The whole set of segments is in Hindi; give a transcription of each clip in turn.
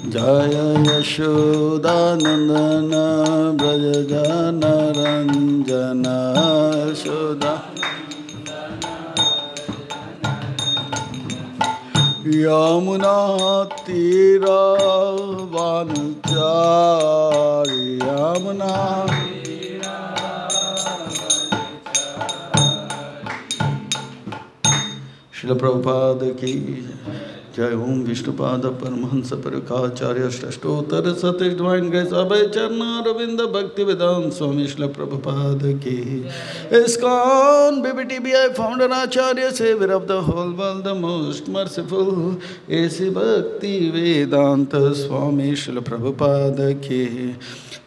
जय यशोदानंदन ब्रज जन रंजन यशोदा यमुना तीरवनचारि यमुना श्रील प्रभुपाद की जय। ओम विष्णुपाद परमहंस परिवराचार्य षष्ठोत्तर सतीश डिवाइन ग्रेस अभय चरणारविंद भक्ति वेदांत स्वामी श्रील प्रभुपाद की। ISKCON BBTBI founder Acharya savior of the whole world the most merciful AC भक्ति वेदांत स्वामी श्रील प्रभुपाद की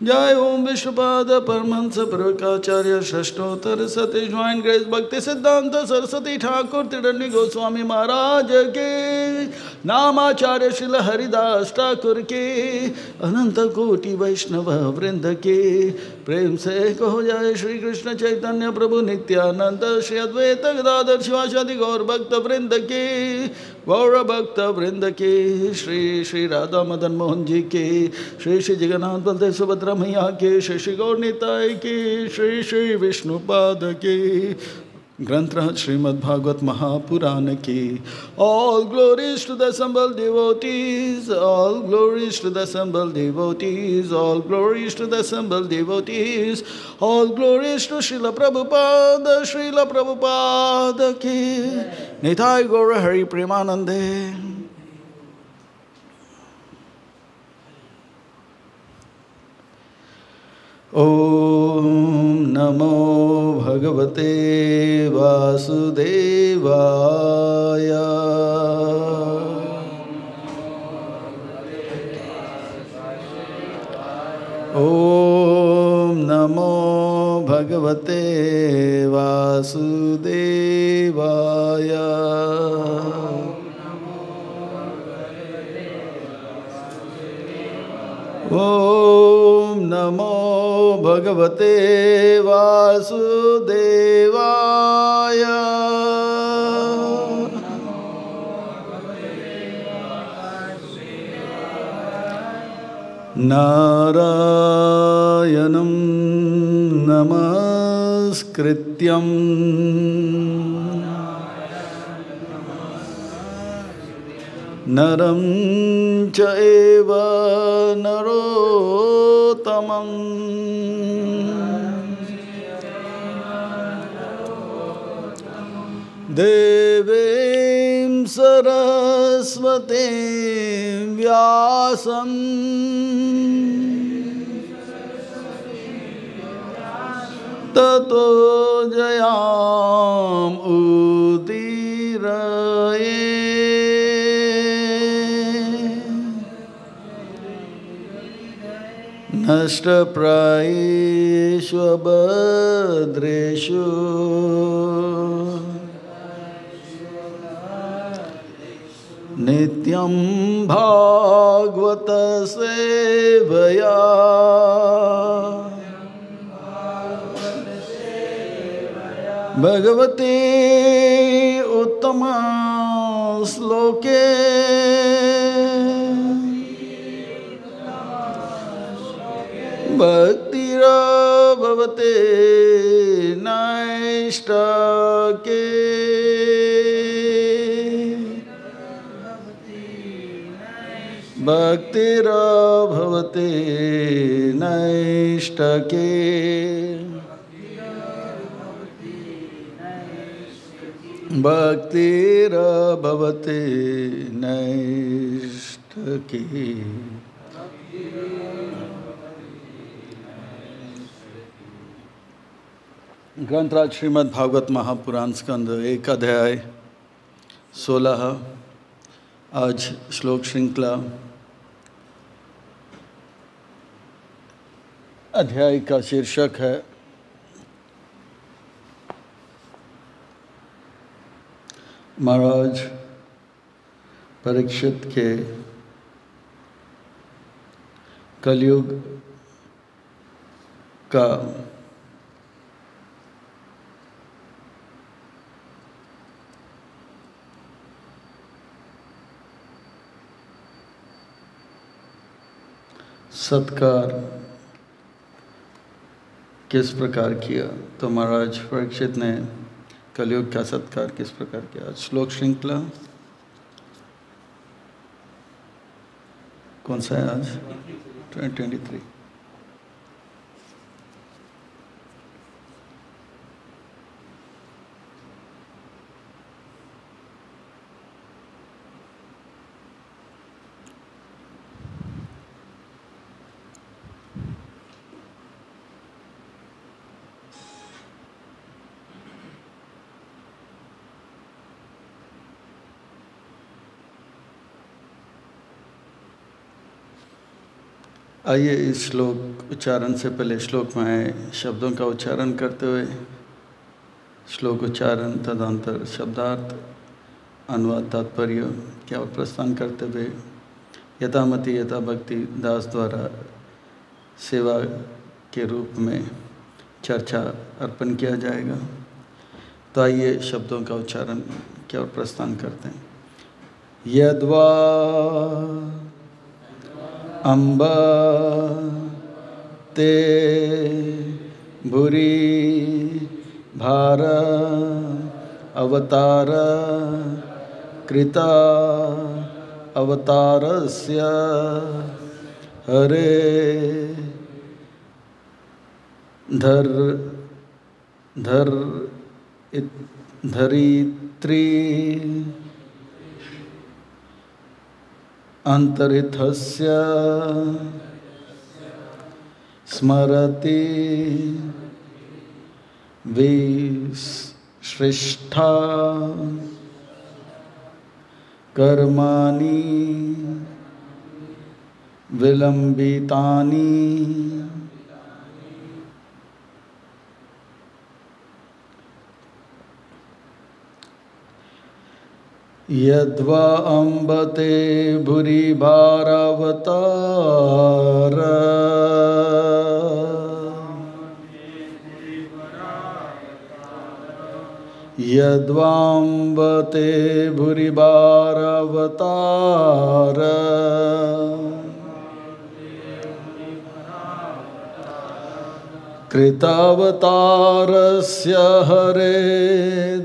जय। ओम विष्णुपाद परमहंस परिवराचार्य षष्ठोत्तर सतीश डिवाइन ग्रेस भक्ति सिद्धांत सरस्वती ठाकुर त्रिदंडी गोस्वामी महाराज के नामाचार्य श्रील हरिदास ठाकुर के अनंत कोटि वैष्णव वृंद के प्रेम से कहो जय श्री कृष्ण चैतन्य प्रभु नित्यानंद श्री अद्वैत गदाधर शिवासादि गौर भक्त वृंद के गौर भक्त वृंद के श्री श्री राधा मदन मोहन जी के श्री श्री जगन्नाथ बलदेव सुभद्रा मैया के श्री श्री गौर निताय के श्री श्री विष्णुपाद के ग्रंथ श्रीमद्भागवत महापुराण की। All glories to the assembled devotees, all glories to the assembled devotees, all glories to the assembled devotees, all glories to Srila Prabhupada की। निताय गौर हरि प्रेमानंदे। ओम नमो भगवते वासुदेवाय। ओम नमो भगवते वासुदेवाय। ओम नमो भगवते वासुदेवाय। नारायणं नमस्कृत्यं नरं चैव नरोत्तमं देवीं सरस्वतीं व्यासं ततो जयाम् उदीरये। नष्टप्रायेषु भद्रेषु नित्यं भागवत सेवया भगवते उत्तम श्लोके भक्तिर्भवते नैष्ठके। भक्तिर्भवते नैष्ठके। भक्तिर्भवते नैष्ठके। ग्रंथराज श्रीमद् भागवत महापुराण स्कंद 1 अध्याय 16। आज श्लोक श्रृंखला अध्याय का शीर्षक है महाराज परीक्षित के कलयुग का सत्कार किस प्रकार किया। तो महाराज परीक्षित ने कलयुग का सत्कार किस प्रकार किया। श्लोक श्रृंखला कौन सा है आज? 23। आइए इस श्लोक उच्चारण से पहले श्लोक में आए शब्दों का उच्चारण करते हुए श्लोक उच्चारण तदंतर शब्दार्थ अनुवाद तात्पर्य क्या प्रस्थान करते हुए यथामति यथा भक्ति दास द्वारा सेवा के रूप में चर्चा अर्पण किया जाएगा। तो आइए शब्दों का उच्चारण क्या प्रस्थान करते हैं। यद्वा अम्ब ते भूरि भार अवतार कृता अवतारस्य हरे धरित्री अंतरिथस्य स्मरति विश्रेष्ठा कर्माणि विलंबितानि यद्वा अम्बते भूरि भारावतार यद्वाम्बते भूरि भारावतार कृतावतारस्य हरे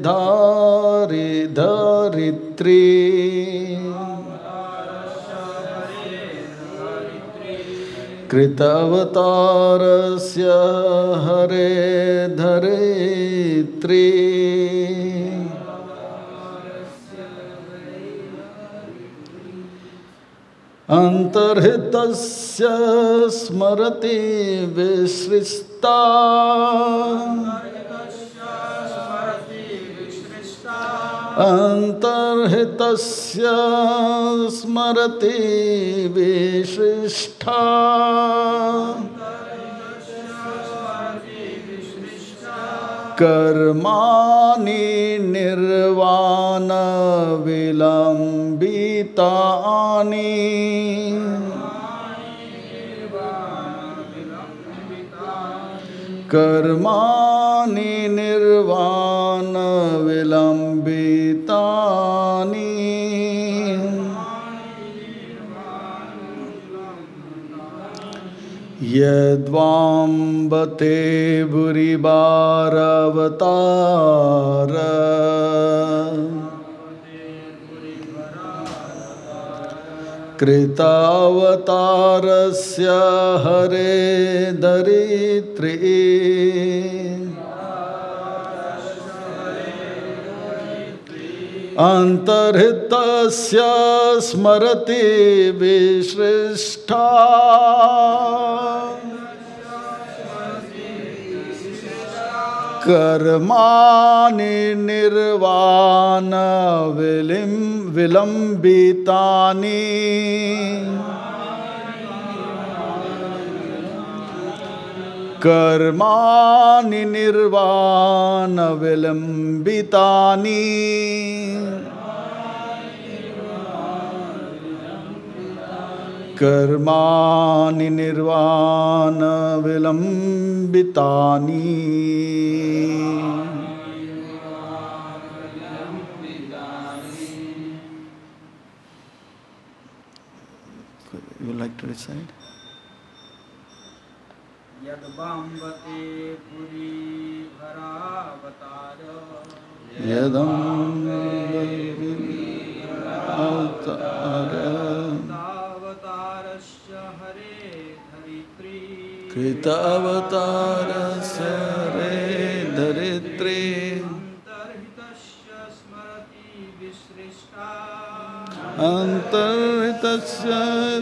धरित्री कृतावतारस्य हरे धरित्री अंतर्हितस्य स्मरति विश्रिष्टा अंतर्हितस्य स्मरति विश्रिष्टा कर्माणि निर्वाण विलंबितानि कर्माणि निर्वाण विलंबितानि यद्वाम्बते भूरि भारावतार कृतावतारस्य हरे धरित्री अंतर्हितस्य स्मरति विश्रेष्ठा कर्माणि निर्वाण विलंबितानि कर्माणि निर्वाण विलंबितानि कर्माणि निर्वाण विलंबितानि You would like to recite? यद्वाम्बते Puri भरावतार कृतावतारस्य हरे धरित्री कृतावतारस्य हरे धरित्री अन्तर्हितस्य स्मरति विसृष्टा अन्तर्हितस्य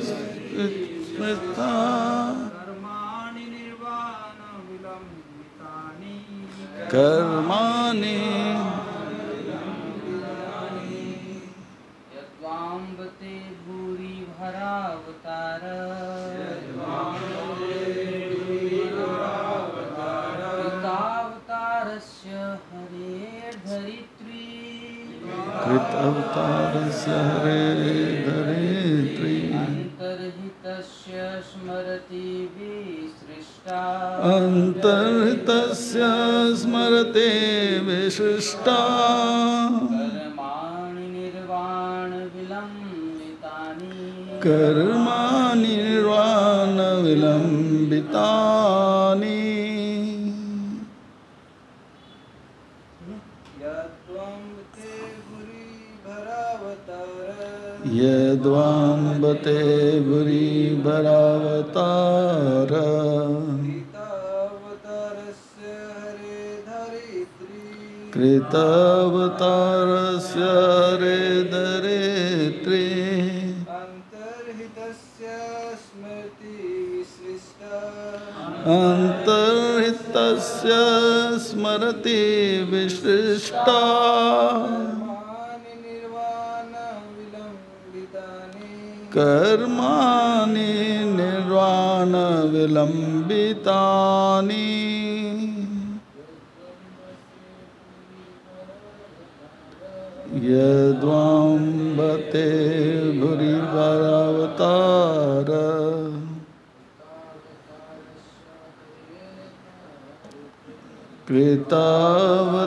स्मृता कर्माणि निर्वाण विलम्बितानि कर्माणि यद्वाम्बते भूरि भरावतार कृतावतारस्य हरे धरित्री कृतावतारस्य हरे धरित्री अन्तर्हितस्य स्मरति विसृष्टा अन्तर्हितस्य स्मरते विशिष्टा कर्माणि निर्वाण विलम्बितानि कर्माणि निर्वाण विलम्बितानि यद्वाम्बते भूरि भरावतार कृतावतारस्य हरे धरित्री अन्तर्हितस्य स्मरति विशिष्टा कर्माणि निर्वाण विलम्बितानि यद्वाम्बते भूरि भरावतार कृतावतारस्य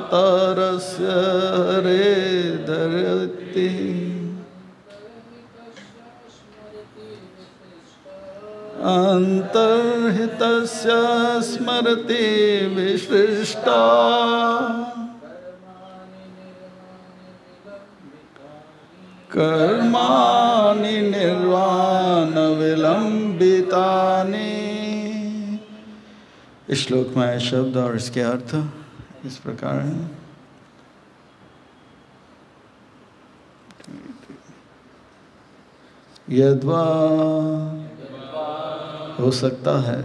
हरे धरित्री अन्तर्हितस्य स्मरति विशिष्टा कर्माणि निर्वाण विलम्बितानि। इस श्लोक में आए शब्द और इसके अर्थ इस प्रकार हैं। यद्वा हो सकता है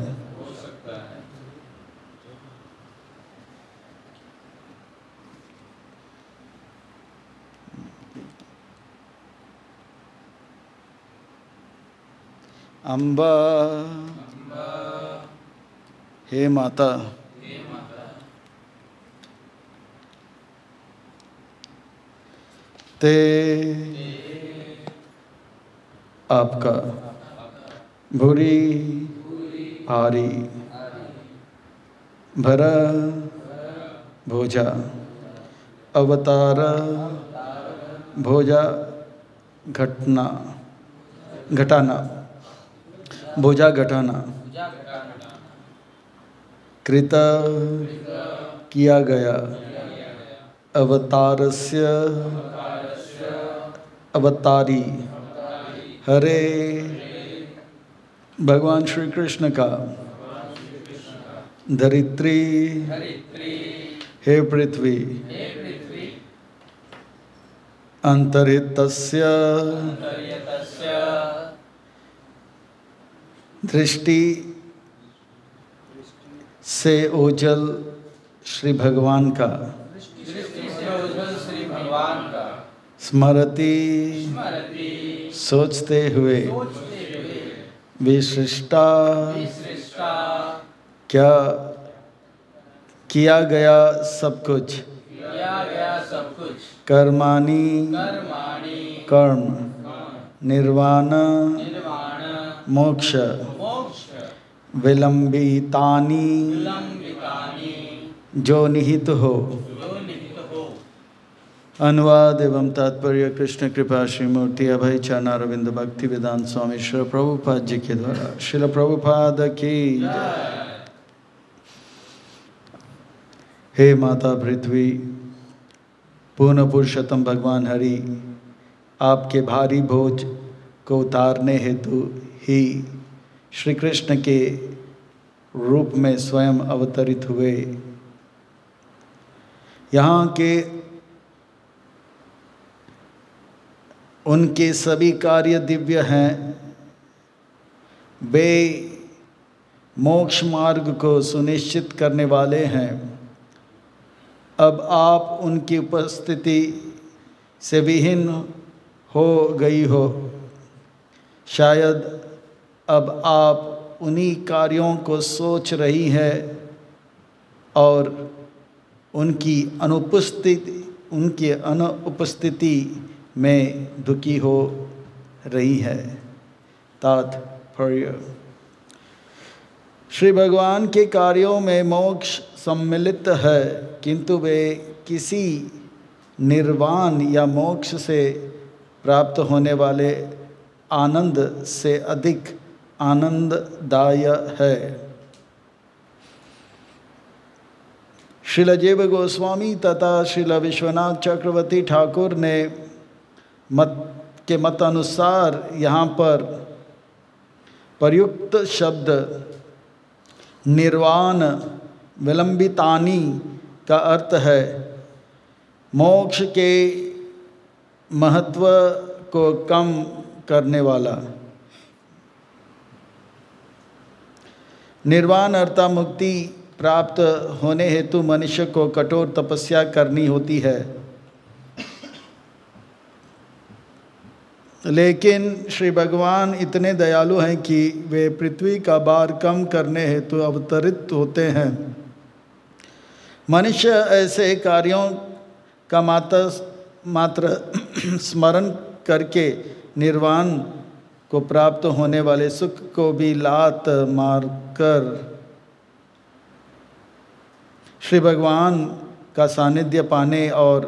अम्बा हे माता ते आपका भूरी भारी भरा भोजा अवतार भोजा घटना घटाना भोजा घटाना कृत किया गया अवतारस्य अवतारी हरे भगवान श्री कृष्ण का धरित्री हे पृथ्वी अंतरितस्य दृष्टि से ओझल श्री भगवान का स्मरति सोचते हुए विशिष्टा क्या किया गया सब कुछ कर्माणि कर्म निर्वाण मोक्ष विलंबितानि जो निहित हो। अनुवाद एवं तात्पर्य कृष्ण कृपा श्रीमूर्ति अभय चरणारविंद भक्ति वेदांत स्वामी श्री प्रभुपाद जी के द्वारा। श्रील प्रभुपाद की हे माता पृथ्वी, पूर्ण पुरुषोत्तम भगवान हरि आपके भारी बोझ को उतारने हेतु ही श्री कृष्ण के रूप में स्वयं अवतरित हुए। यहाँ के उनके सभी कार्य दिव्य हैं। वे मोक्ष मार्ग को सुनिश्चित करने वाले हैं। अब आप उनकी उपस्थिति से विहीन हो गई हो। शायद अब आप उन्हीं कार्यों को सोच रही है और उनकी अनुपस्थिति में दुखी हो रही है। तात्पर्य: श्री भगवान के कार्यों में मोक्ष सम्मिलित है, किंतु वे किसी निर्वाण या मोक्ष से प्राप्त होने वाले आनंद से अधिक आनंददायक है। श्रील जीव गोस्वामी तथा श्रील विश्वनाथ चक्रवर्ती ठाकुर ने मत अनुसार यहाँ पर प्रयुक्त शब्द निर्वाण विलंबितानि का अर्थ है मोक्ष के महत्व को कम करने वाला। निर्वाण अर्थात मुक्ति प्राप्त होने हेतु मनुष्य को कठोर तपस्या करनी होती है, लेकिन श्री भगवान इतने दयालु हैं कि वे पृथ्वी का भार कम करने हेतु अवतरित होते हैं। मनुष्य ऐसे कार्यों का मात्र स्मरण करके निर्वाण को प्राप्त होने वाले सुख को भी लात मारकर श्री भगवान का सानिध्य पाने और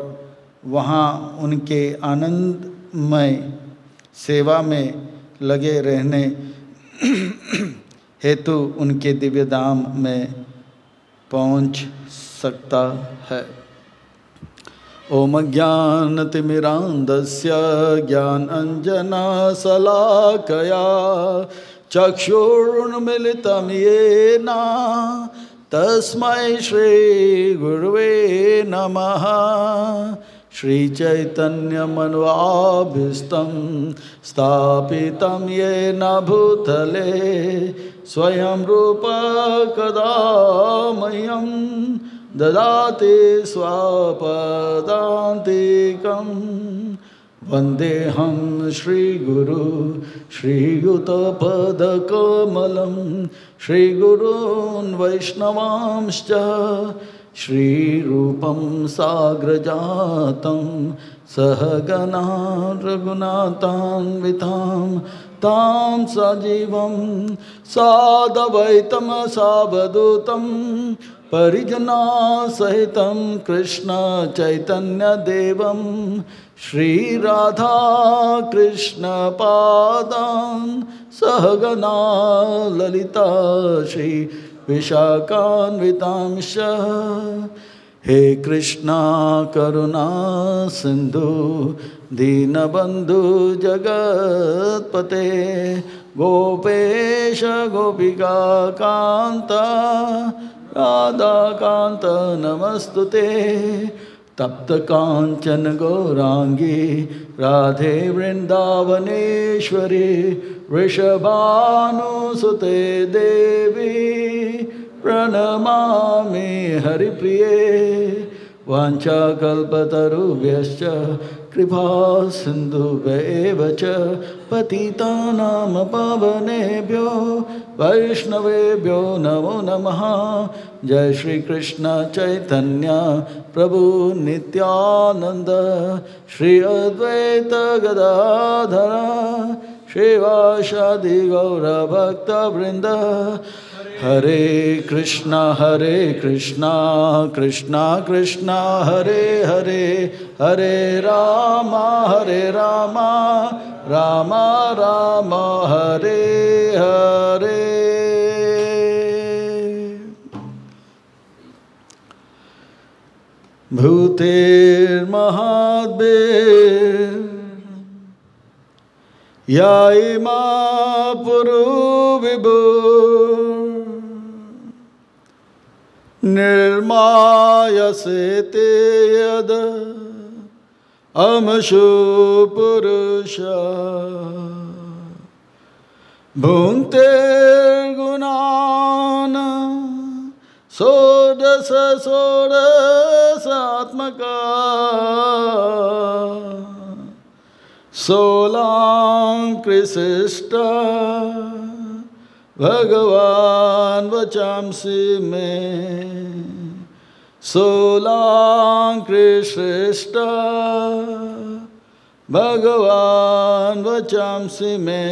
वहाँ उनके आनंदमय सेवा में लगे रहने हेतु उनके दिव्य धाम में पहुँच सकता है। ओम ज्ञानतिमिरान्धस्य ज्ञानाञ्जना शलाकया चक्षुरुन्मीलितं येन तस्मै श्री गुरुवे नमः। श्रीचैतन्यमनवाभीष्टं स्थापितं येन भूतले स्वयं रूप कदा मह्यं ददाति स्वपदान्तिकं। वन्देऽहं श्रीगुरु श्रीयुतपदकमलं श्रीगुरून् वैष्णवांश्च श्रीरूपं साग्रजातं सहगना रघुनाथान्वितां तां सजीवं साद्वैतं सावधूतं परिजनसहितं कृष्ण चैतन्यदेवं श्रीराधा कृष्ण पादान् सहगना ललिता श्री विशाखान्वितांश। हे कृष्णा करुणा सिंधु दीनबंधु जगत्पते गोपेश गोपिका कांत राधा कांत नमस्तुते। तप्त कांचन गौरांगी राधे वृंदावनेश्वरी वृषभानुसुते देवी प्रणमामि हरिप्रिये। वाञ्छाकल्पतरुभ्यश्च कृपा सिन्धुभ्येव च पतितानां पावनेभ्यो वैष्णवेभ्यो नमो नमः। जय श्री कृष्ण चैतन्य प्रभु नित्यानंद श्री अद्वैत गदाधर श्रीवासादि गौर भक्त वृंद। हरे कृष्णा कृष्णा कृष्णा हरे हरे हरे राम राम राम हरे हरे। भूतेर्महाद्भिर् या इमा पुरो विभुर् निर्मायसे ते यद अमशो पुरुषा भुङ्क्ते गुणान् षोडश षोडशात्मका सोलांकृशिष्टा भगवान् वचांसि मे सोलांकृशिष्टा भगवान् वचांसि मे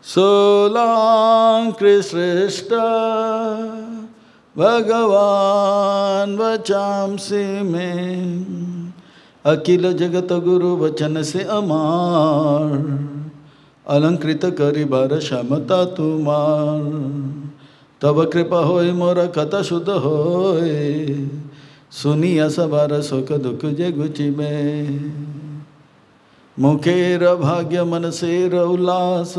सोलांकृशिष्टा भगवान् वचांसि मे अखिल जगत गुरु वचन से अमार अलंकृत करी बार क्षमता तुमार तब कृपा होय मोर कथा शुद्ध होय सुनिया सबार शोक दुख जे गुची में मुखेर भाग्य मन सेर उल्लास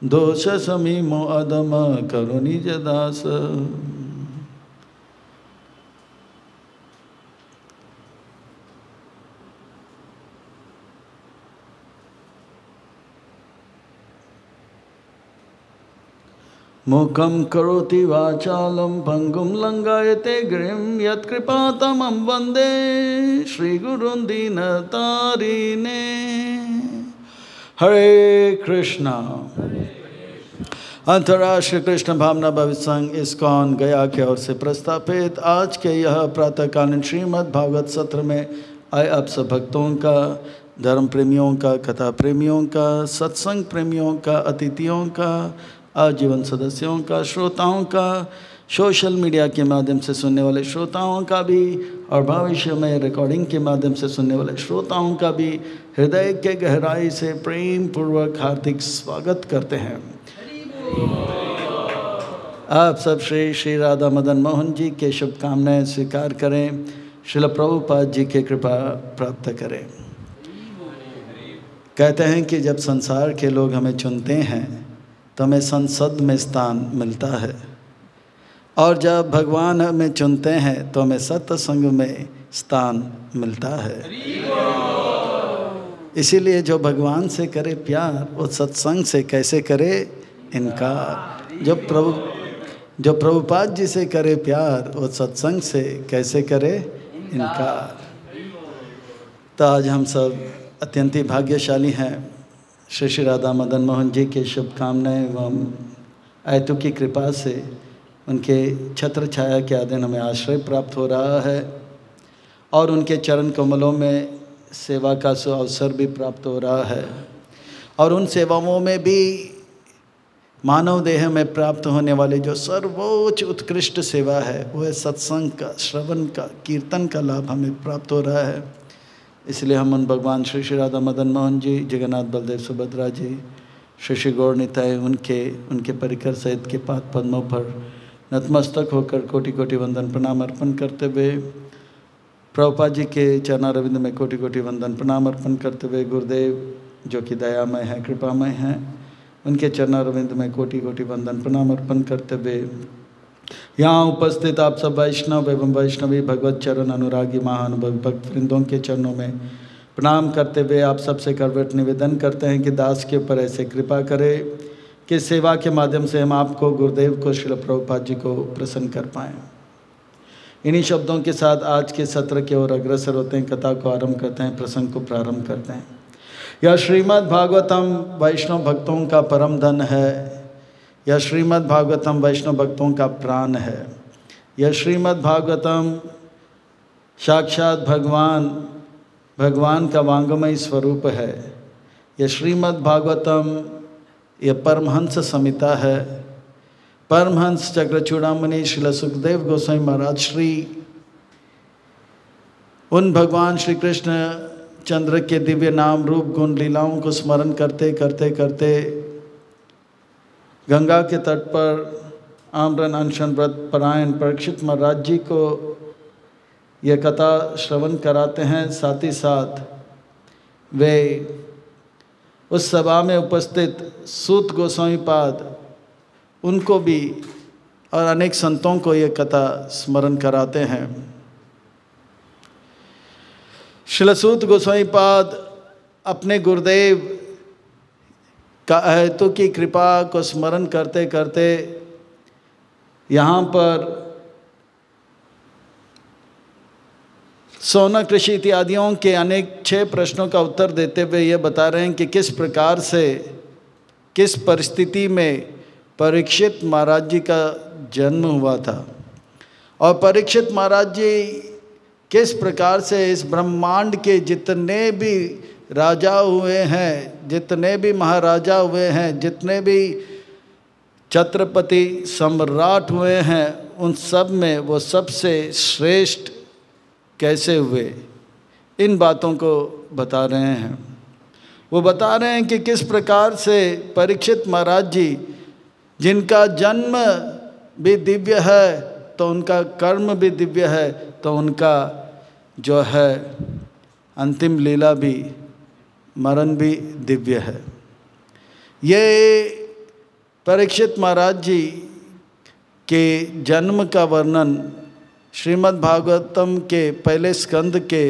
दोष समी मो अदम करो निज दास मुखं करोति वाचालं पंगुं लंघयते गिरिं यत्कृपातमं वन्दे श्रीगुरुं दीनतारिणे। हरे कृष्णा। अंतर्राष्ट्रीय कृष्ण भावना भविष्य संघ इस्कॉन गया की ओर से प्रस्तापित आज के यह प्रातःकालीन श्रीमद् भागवत सत्र में आए आप सब भक्तों का, धर्म प्रेमियों का, कथा प्रेमियों का, सत्संग प्रेमियों का, अतिथियों का, आजीवन सदस्यों का, श्रोताओं का, सोशल मीडिया के माध्यम से सुनने वाले श्रोताओं का भी और भविष्य में रिकॉर्डिंग के माध्यम से सुनने वाले श्रोताओं का भी हृदय के गहराई से प्रेम पूर्वक हार्दिक स्वागत करते हैं। आप सब श्री राधा मदन मोहन जी के शुभकामनाएं स्वीकार करें, श्रील प्रभुपाद जी की कृपा प्राप्त करें। कहते हैं कि जब संसार के लोग हमें चुनते हैं तो हमें संसद में स्थान मिलता है, और जब भगवान हमें चुनते हैं तो हमें सत्संग में स्थान मिलता है। इसीलिए जो भगवान से करे प्यार वो सत्संग से कैसे करे इनकार। जो प्रभुपाद जी से करे प्यार वो सत्संग से कैसे करे इनकार। तो आज हम सब अत्यंत ही भाग्यशाली हैं। श्री राधा मदन मोहन जी के शुभकामनाएं एवं आयतु की कृपा से उनके छत्र छाया के अधीन हमें आश्रय प्राप्त हो रहा है और उनके चरण कमलों में सेवा का अवसर भी प्राप्त हो रहा है। और उन सेवाओं में भी मानव देह में प्राप्त होने वाली जो सर्वोच्च उत्कृष्ट सेवा है वो है सत्संग का, श्रवण का, कीर्तन का लाभ हमें प्राप्त हो रहा है। इसलिए हम उन भगवान श्री राधा मदन मोहन जी, जगन्नाथ बलदेव सुभद्रा जी, श्री गौर निताय उनके परिकर सहित के पाद पद्मों पर नतमस्तक होकर कोटि कोटि वंदन प्रणाम अर्पण करते हुए, प्रभुपाद जी के चरणारविंद में कोटि कोटि वंदन प्रणाम अर्पण करते हुए, गुरुदेव जो कि दयामय हैं, कृपामय हैं, उनके चरणारविंद में कोटि कोटि वंदन प्रणाम अर्पण करते हुए, यहाँ उपस्थित आप सब वैष्णव एवं वैष्णवी भगवत चरण अनुरागी महानुभव भक्त वृंदों के चरणों में प्रणाम करते हुए आप सबसे करवट निवेदन करते हैं कि दास के ऊपर ऐसे कृपा करें कि सेवा के माध्यम से हम आपको, गुरुदेव को, श्रील प्रभुपाद जी को प्रसन्न कर पाएँ। इन्हीं शब्दों के साथ आज के सत्र की ओर अग्रसर होते हैं, कथा को आरंभ करते हैं, प्रसंग को प्रारंभ करते हैं। यह श्रीमद् भागवतम वैष्णव भक्तों का परम धन है। यह श्रीमद् भागवतम वैष्णव भक्तों का प्राण है। यह श्रीमद् भागवतम साक्षात भगवान का वांगमय स्वरूप है। यह श्रीमद् भागवतम यह परमहंस संहिता है। परमहंस चक्रचूड़ामणि श्रील सुखदेव गोस्वामी महाराज श्री उन भगवान श्री कृष्ण चंद्र के दिव्य नाम रूप गुण लीलाओं को स्मरण करते करते करते गंगा के तट पर आम्रन अनशन व्रत परायण परीक्षित महाराज जी को ये कथा श्रवण कराते हैं, साथ ही साथ वे उस सभा में उपस्थित सूत गोस्वामी पाद उनको भी और अनेक संतों को ये कथा स्मरण कराते हैं। श्रील सूत गोस्वामी पाद अपने गुरुदेव का अहेतु की कृपा को स्मरण करते करते यहाँ पर सोना कृषि इत्यादियों के अनेक 6 प्रश्नों का उत्तर देते हुए ये बता रहे हैं कि किस प्रकार से, किस परिस्थिति में परीक्षित महाराज जी का जन्म हुआ था और परीक्षित महाराज जी किस प्रकार से इस ब्रह्मांड के जितने भी राजा हुए हैं, जितने भी महाराजा हुए हैं, जितने भी छत्रपति सम्राट हुए हैं, उन सब में वो सबसे श्रेष्ठ कैसे हुए, इन बातों को बता रहे हैं। वो बता रहे हैं कि किस प्रकार से परीक्षित महाराज जी, जिनका जन्म भी दिव्य है तो उनका कर्म भी दिव्य है, तो उनका जो है अंतिम लीला भी, मरण भी दिव्य है। ये परीक्षित महाराज जी के जन्म का वर्णन श्रीमद् भागवतम के पहले स्कंद के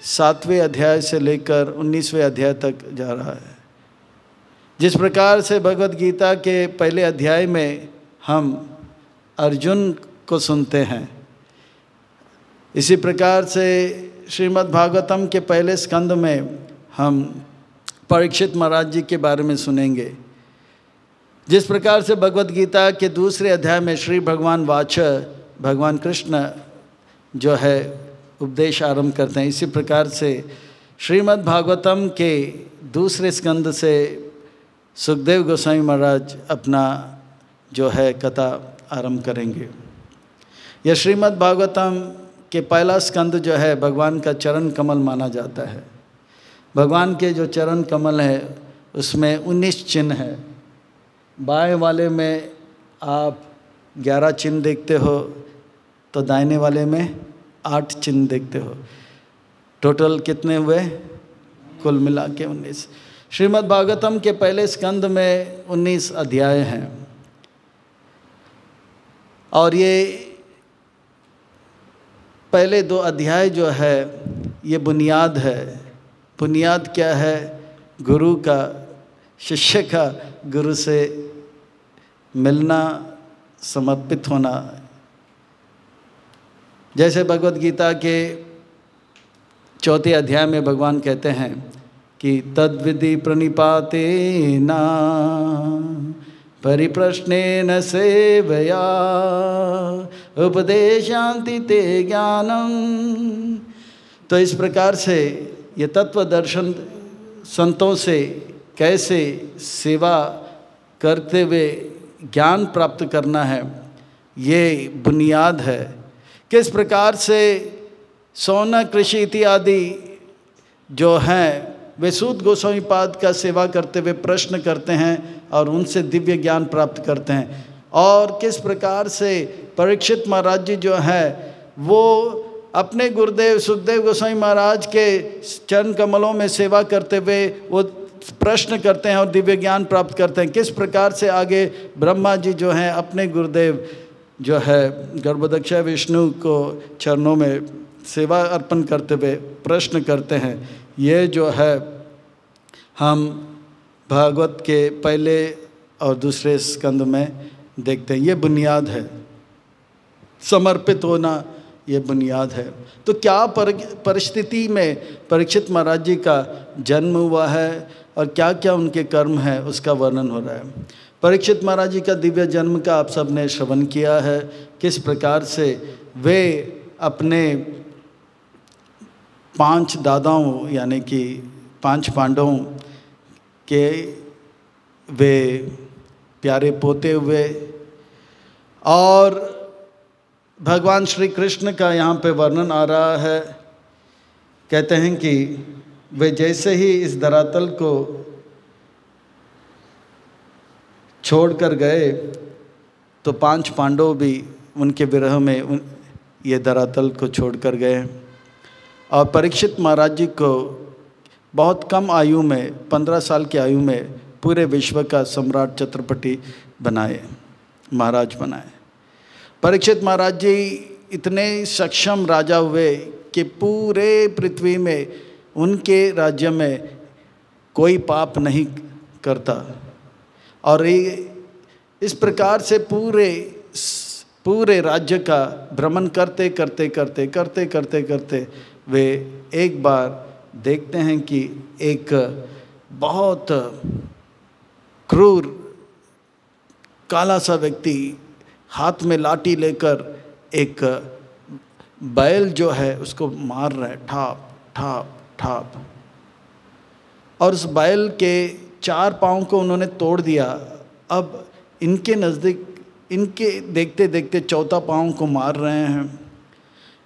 7वें अध्याय से लेकर 19वें अध्याय तक जा रहा है। जिस प्रकार से भगवद गीता के पहले अध्याय में हम अर्जुन को सुनते हैं, इसी प्रकार से श्रीमद् भागवतम के पहले स्कंद में हम परीक्षित महाराज जी के बारे में सुनेंगे। जिस प्रकार से भगवद गीता के दूसरे अध्याय में श्री भगवान वाच, भगवान कृष्ण जो है उपदेश आरंभ करते हैं, इसी प्रकार से श्रीमद् भागवतम के दूसरे स्कंद से सुखदेव गोस्वामी महाराज अपना जो है कथा आरंभ करेंगे। यह श्रीमद् भागवतम के पहला स्कंद जो है भगवान का चरण कमल माना जाता है। भगवान के जो चरण कमल है उसमें 19 चिन्ह है। बाएं वाले में आप 11 चिन्ह देखते हो तो दाहिने वाले में 8 चिन्ह देखते हो। टोटल कितने हुए? कुल मिला के 19। श्रीमद् भागवतम के पहले स्कंद में 19 अध्याय हैं और ये पहले 2 अध्याय जो है ये बुनियाद है। बुनियाद क्या है? गुरु का, शिष्य का गुरु से मिलना, समर्पित होना। जैसे भगवद गीता के 4 अध्याय में भगवान कहते हैं कि तद्विधि प्रणिपातेन परिप्रश्नेन सेवया उपदेशान्ति ते ज्ञानम। तो इस प्रकार से ये तत्व दर्शन संतों से कैसे सेवा करते हुए ज्ञान प्राप्त करना है, ये बुनियाद है। किस प्रकार से सोना कृषि इत्यादि जो हैं वे सूत गोस्वामी पाद का सेवा करते हुए प्रश्न करते हैं और उनसे दिव्य ज्ञान प्राप्त करते हैं। और किस प्रकार से परीक्षित महाराज जी जो है वो अपने गुरुदेव सुखदेव गोस्वामी महाराज के चरण कमलों में सेवा करते हुए वो प्रश्न करते हैं और दिव्य ज्ञान प्राप्त करते हैं। किस प्रकार से आगे ब्रह्मा जी जो हैं अपने गुरुदेव जो है गर्भदक्ष विष्णु को चरणों में सेवा अर्पण करते हुए प्रश्न करते हैं। ये जो है हम भागवत के पहले और दूसरे स्कंद में देखते हैं। ये बुनियाद है, समर्पित होना ये बुनियाद है। तो क्या परिस्थिति में परीक्षित महाराज जी का जन्म हुआ है और क्या क्या उनके कर्म है उसका वर्णन हो रहा है। परीक्षित महाराज जी का दिव्य जन्म का आप सब ने श्रवण किया है। किस प्रकार से वे अपने 5 दादाओं यानी कि 5 पांडवों के वे प्यारे पोते हुए और भगवान श्री कृष्ण का यहाँ पे वर्णन आ रहा है। कहते हैं कि वे जैसे ही इस धरातल को छोड़कर गए तो 5 पांडव भी उनके विरह में ये धरातल को छोड़कर गए। और परीक्षित महाराज जी को बहुत कम आयु में, 15 साल की आयु में पूरे विश्व का सम्राट छत्रपति बनाए, महाराज बनाए। परीक्षित महाराज जी इतने सक्षम राजा हुए कि पूरे पृथ्वी में, उनके राज्य में कोई पाप नहीं करता। और इस प्रकार से पूरे राज्य का भ्रमण करते करते करते करते करते करते वे एक बार देखते हैं कि एक बहुत क्रूर काला सा व्यक्ति हाथ में लाठी लेकर एक बैल जो है उसको मार रहा है, ठाप ठाप ठाप। और उस बैल के 4 पाँव को उन्होंने तोड़ दिया। अब इनके नज़दीक, इनके देखते देखते 4था पाँव को मार रहे हैं।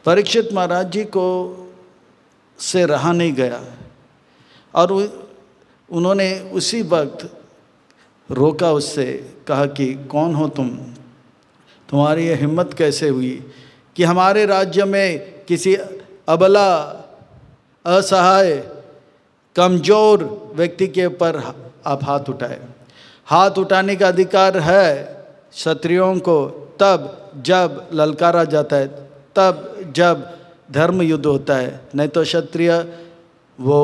परीक्षित महाराज जी को से रहा नहीं गया और उन्होंने उसी वक्त रोका, उससे कहा कि कौन हो तुम, तुम्हारी ये हिम्मत कैसे हुई कि हमारे राज्य में किसी अबला, असहाय, कमज़ोर व्यक्ति के ऊपर आप हाथ उठाए। हाथ उठाने का अधिकार है क्षत्रियों को तब जब ललकारा जाता है, तब जब धर्म युद्ध होता है, नहीं तो क्षत्रिय वो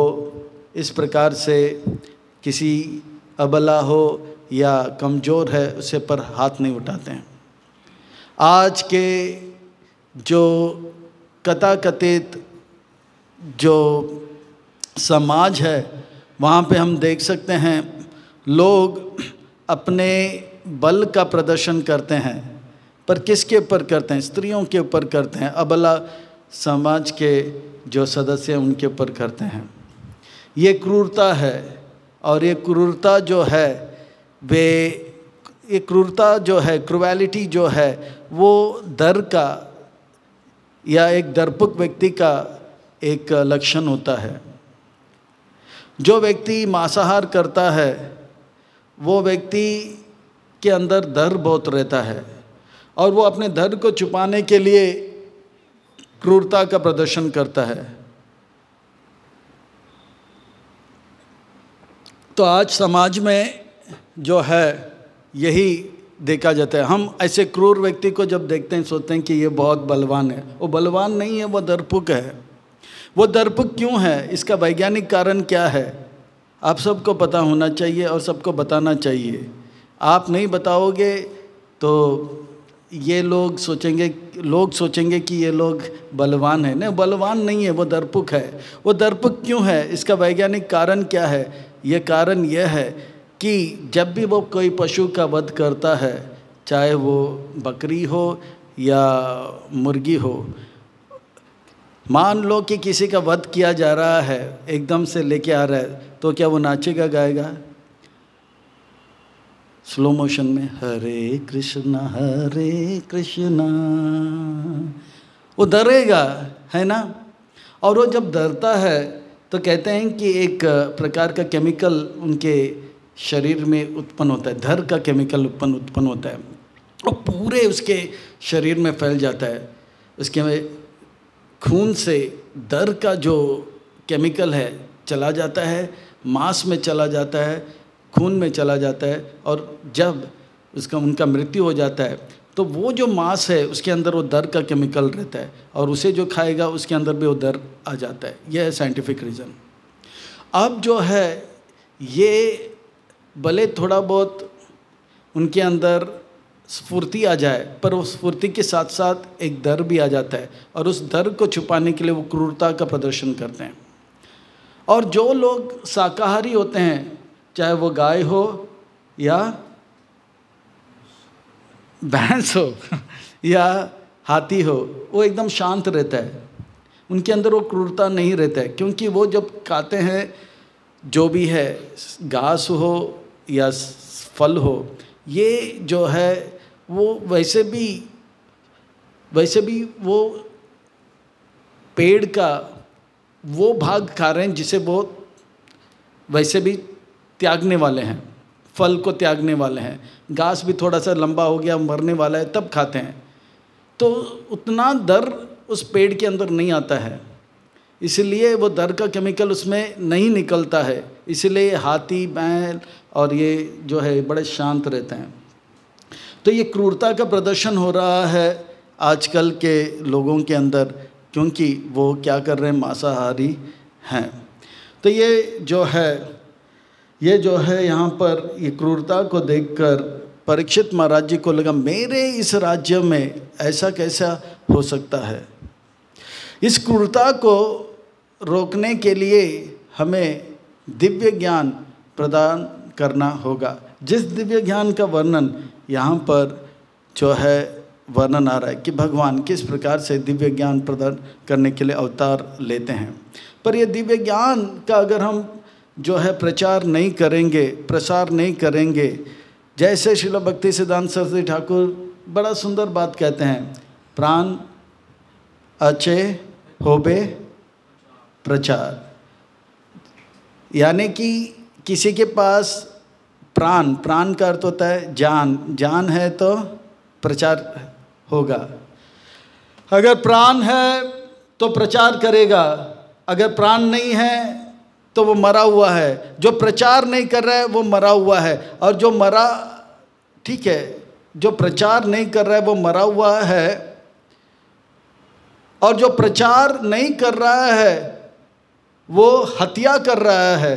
इस प्रकार से किसी अबला हो या कमज़ोर है उसे पर हाथ नहीं उठाते हैं। आज के जो कथाकथित जो समाज है वहाँ पे हम देख सकते हैं लोग अपने बल का प्रदर्शन करते हैं, पर किसके ऊपर करते हैं? स्त्रियों के ऊपर करते हैं, अबला समाज के जो सदस्य हैं उनके ऊपर करते हैं। ये क्रूरता है। और ये क्रूरता जो है ये क्रूरता जो है, क्रूएलिटी जो है, वो डर का या एक डरपोक व्यक्ति का एक लक्षण होता है। जो व्यक्ति मांसाहार करता है वो व्यक्ति के अंदर डर बहुत रहता है और वो अपने डर को छुपाने के लिए क्रूरता का प्रदर्शन करता है। तो आज समाज में जो है यही देखा जाता है। हम ऐसे क्रूर व्यक्ति को जब देखते हैं सोचते हैं कि ये बहुत बलवान है। वो बलवान नहीं है, वो डरपोक है। वो डरपोक क्यों है, इसका वैज्ञानिक कारण क्या है, आप सबको पता होना चाहिए और सबको बताना चाहिए। आप नहीं बताओगे तो ये लोग सोचेंगे कि ये लोग बलवान है। नहीं, बलवान नहीं है, वो डरपोक है। वो डरपोक क्यों है, इसका वैज्ञानिक कारण क्या है? ये कारण यह है कि जब भी वो कोई पशु का वध करता है, चाहे वो बकरी हो या मुर्गी हो, मान लो कि किसी का वध किया जा रहा है, एकदम से लेके आ रहा है, तो क्या वो नाचेगा गाएगा? स्लो मोशन में हरे कृष्णा वो डरेगा, है ना। और वो जब डरता है तो कहते हैं कि एक प्रकार का केमिकल उनके शरीर में उत्पन्न होता है, डर का केमिकल उत्पन्न होता है, वो पूरे उसके शरीर में फैल जाता है। उसके में खून से डर का जो केमिकल है चला जाता है, मांस में चला जाता है, खून में चला जाता है। और जब उनका मृत्यु हो जाता है तो वो जो मांस है उसके अंदर वो डर का केमिकल रहता है और उसे जो खाएगा उसके अंदर भी वो डर आ जाता है। यह है साइंटिफिक रीज़न। अब जो है ये भले थोड़ा बहुत उनके अंदर स्फूर्ति आ जाए, पर उस स्फूर्ति के साथ साथ एक डर भी आ जाता है और उस डर को छुपाने के लिए वो क्रूरता का प्रदर्शन करते हैं। और जो लोग शाकाहारी होते हैं, चाहे वो गाय हो या भैंस हो या हाथी हो, वो एकदम शांत रहता है, उनके अंदर वो क्रूरता नहीं रहता है। क्योंकि वो जब खाते हैं जो भी है, घास हो या फल हो, ये जो है वो वैसे भी वो पेड़ का वो भाग खा रहे हैं जिसे वो वैसे भी त्यागने वाले हैं, फल को त्यागने वाले हैं। घास भी थोड़ा सा लंबा हो गया, मरने वाला है, तब खाते हैं। तो उतना डर उस पेड़ के अंदर नहीं आता है, इसलिए वो दर का केमिकल उसमें नहीं निकलता है, इसलिए हाथी बैल और ये जो है बड़े शांत रहते हैं। तो ये क्रूरता का प्रदर्शन हो रहा है आजकल के लोगों के अंदर, क्योंकि वो क्या कर रहे हैं, मांसाहारी हैं। तो ये जो है यहाँ पर ये क्रूरता को देखकर परीक्षित महाराज जी को लगा, मेरे इस राज्य में ऐसा कैसा हो सकता है। इस क्रूरता को रोकने के लिए हमें दिव्य ज्ञान प्रदान करना होगा, जिस दिव्य ज्ञान का वर्णन यहाँ पर जो है वर्णन आ रहा है कि भगवान किस प्रकार से दिव्य ज्ञान प्रदान करने के लिए अवतार लेते हैं। पर ये दिव्य ज्ञान का अगर हम जो है प्रचार नहीं करेंगे, प्रसार नहीं करेंगे, जैसे श्रील भक्ति सिद्धांत सरस्वती ठाकुर बड़ा सुंदर बात कहते हैं, प्राण अचे होबे प्रचार, यानी कि किसी के पास प्राण का अर्थ होता है जान है तो प्रचार होगा। अगर प्राण है तो प्रचार करेगा, अगर प्राण नहीं है तो वो मरा हुआ है। जो प्रचार नहीं कर रहा है वो मरा हुआ है, और जो मरा, ठीक है, जो प्रचार नहीं कर रहा है वो मरा हुआ है, और जो प्रचार नहीं कर रहा है वो हत्या कर रहा है,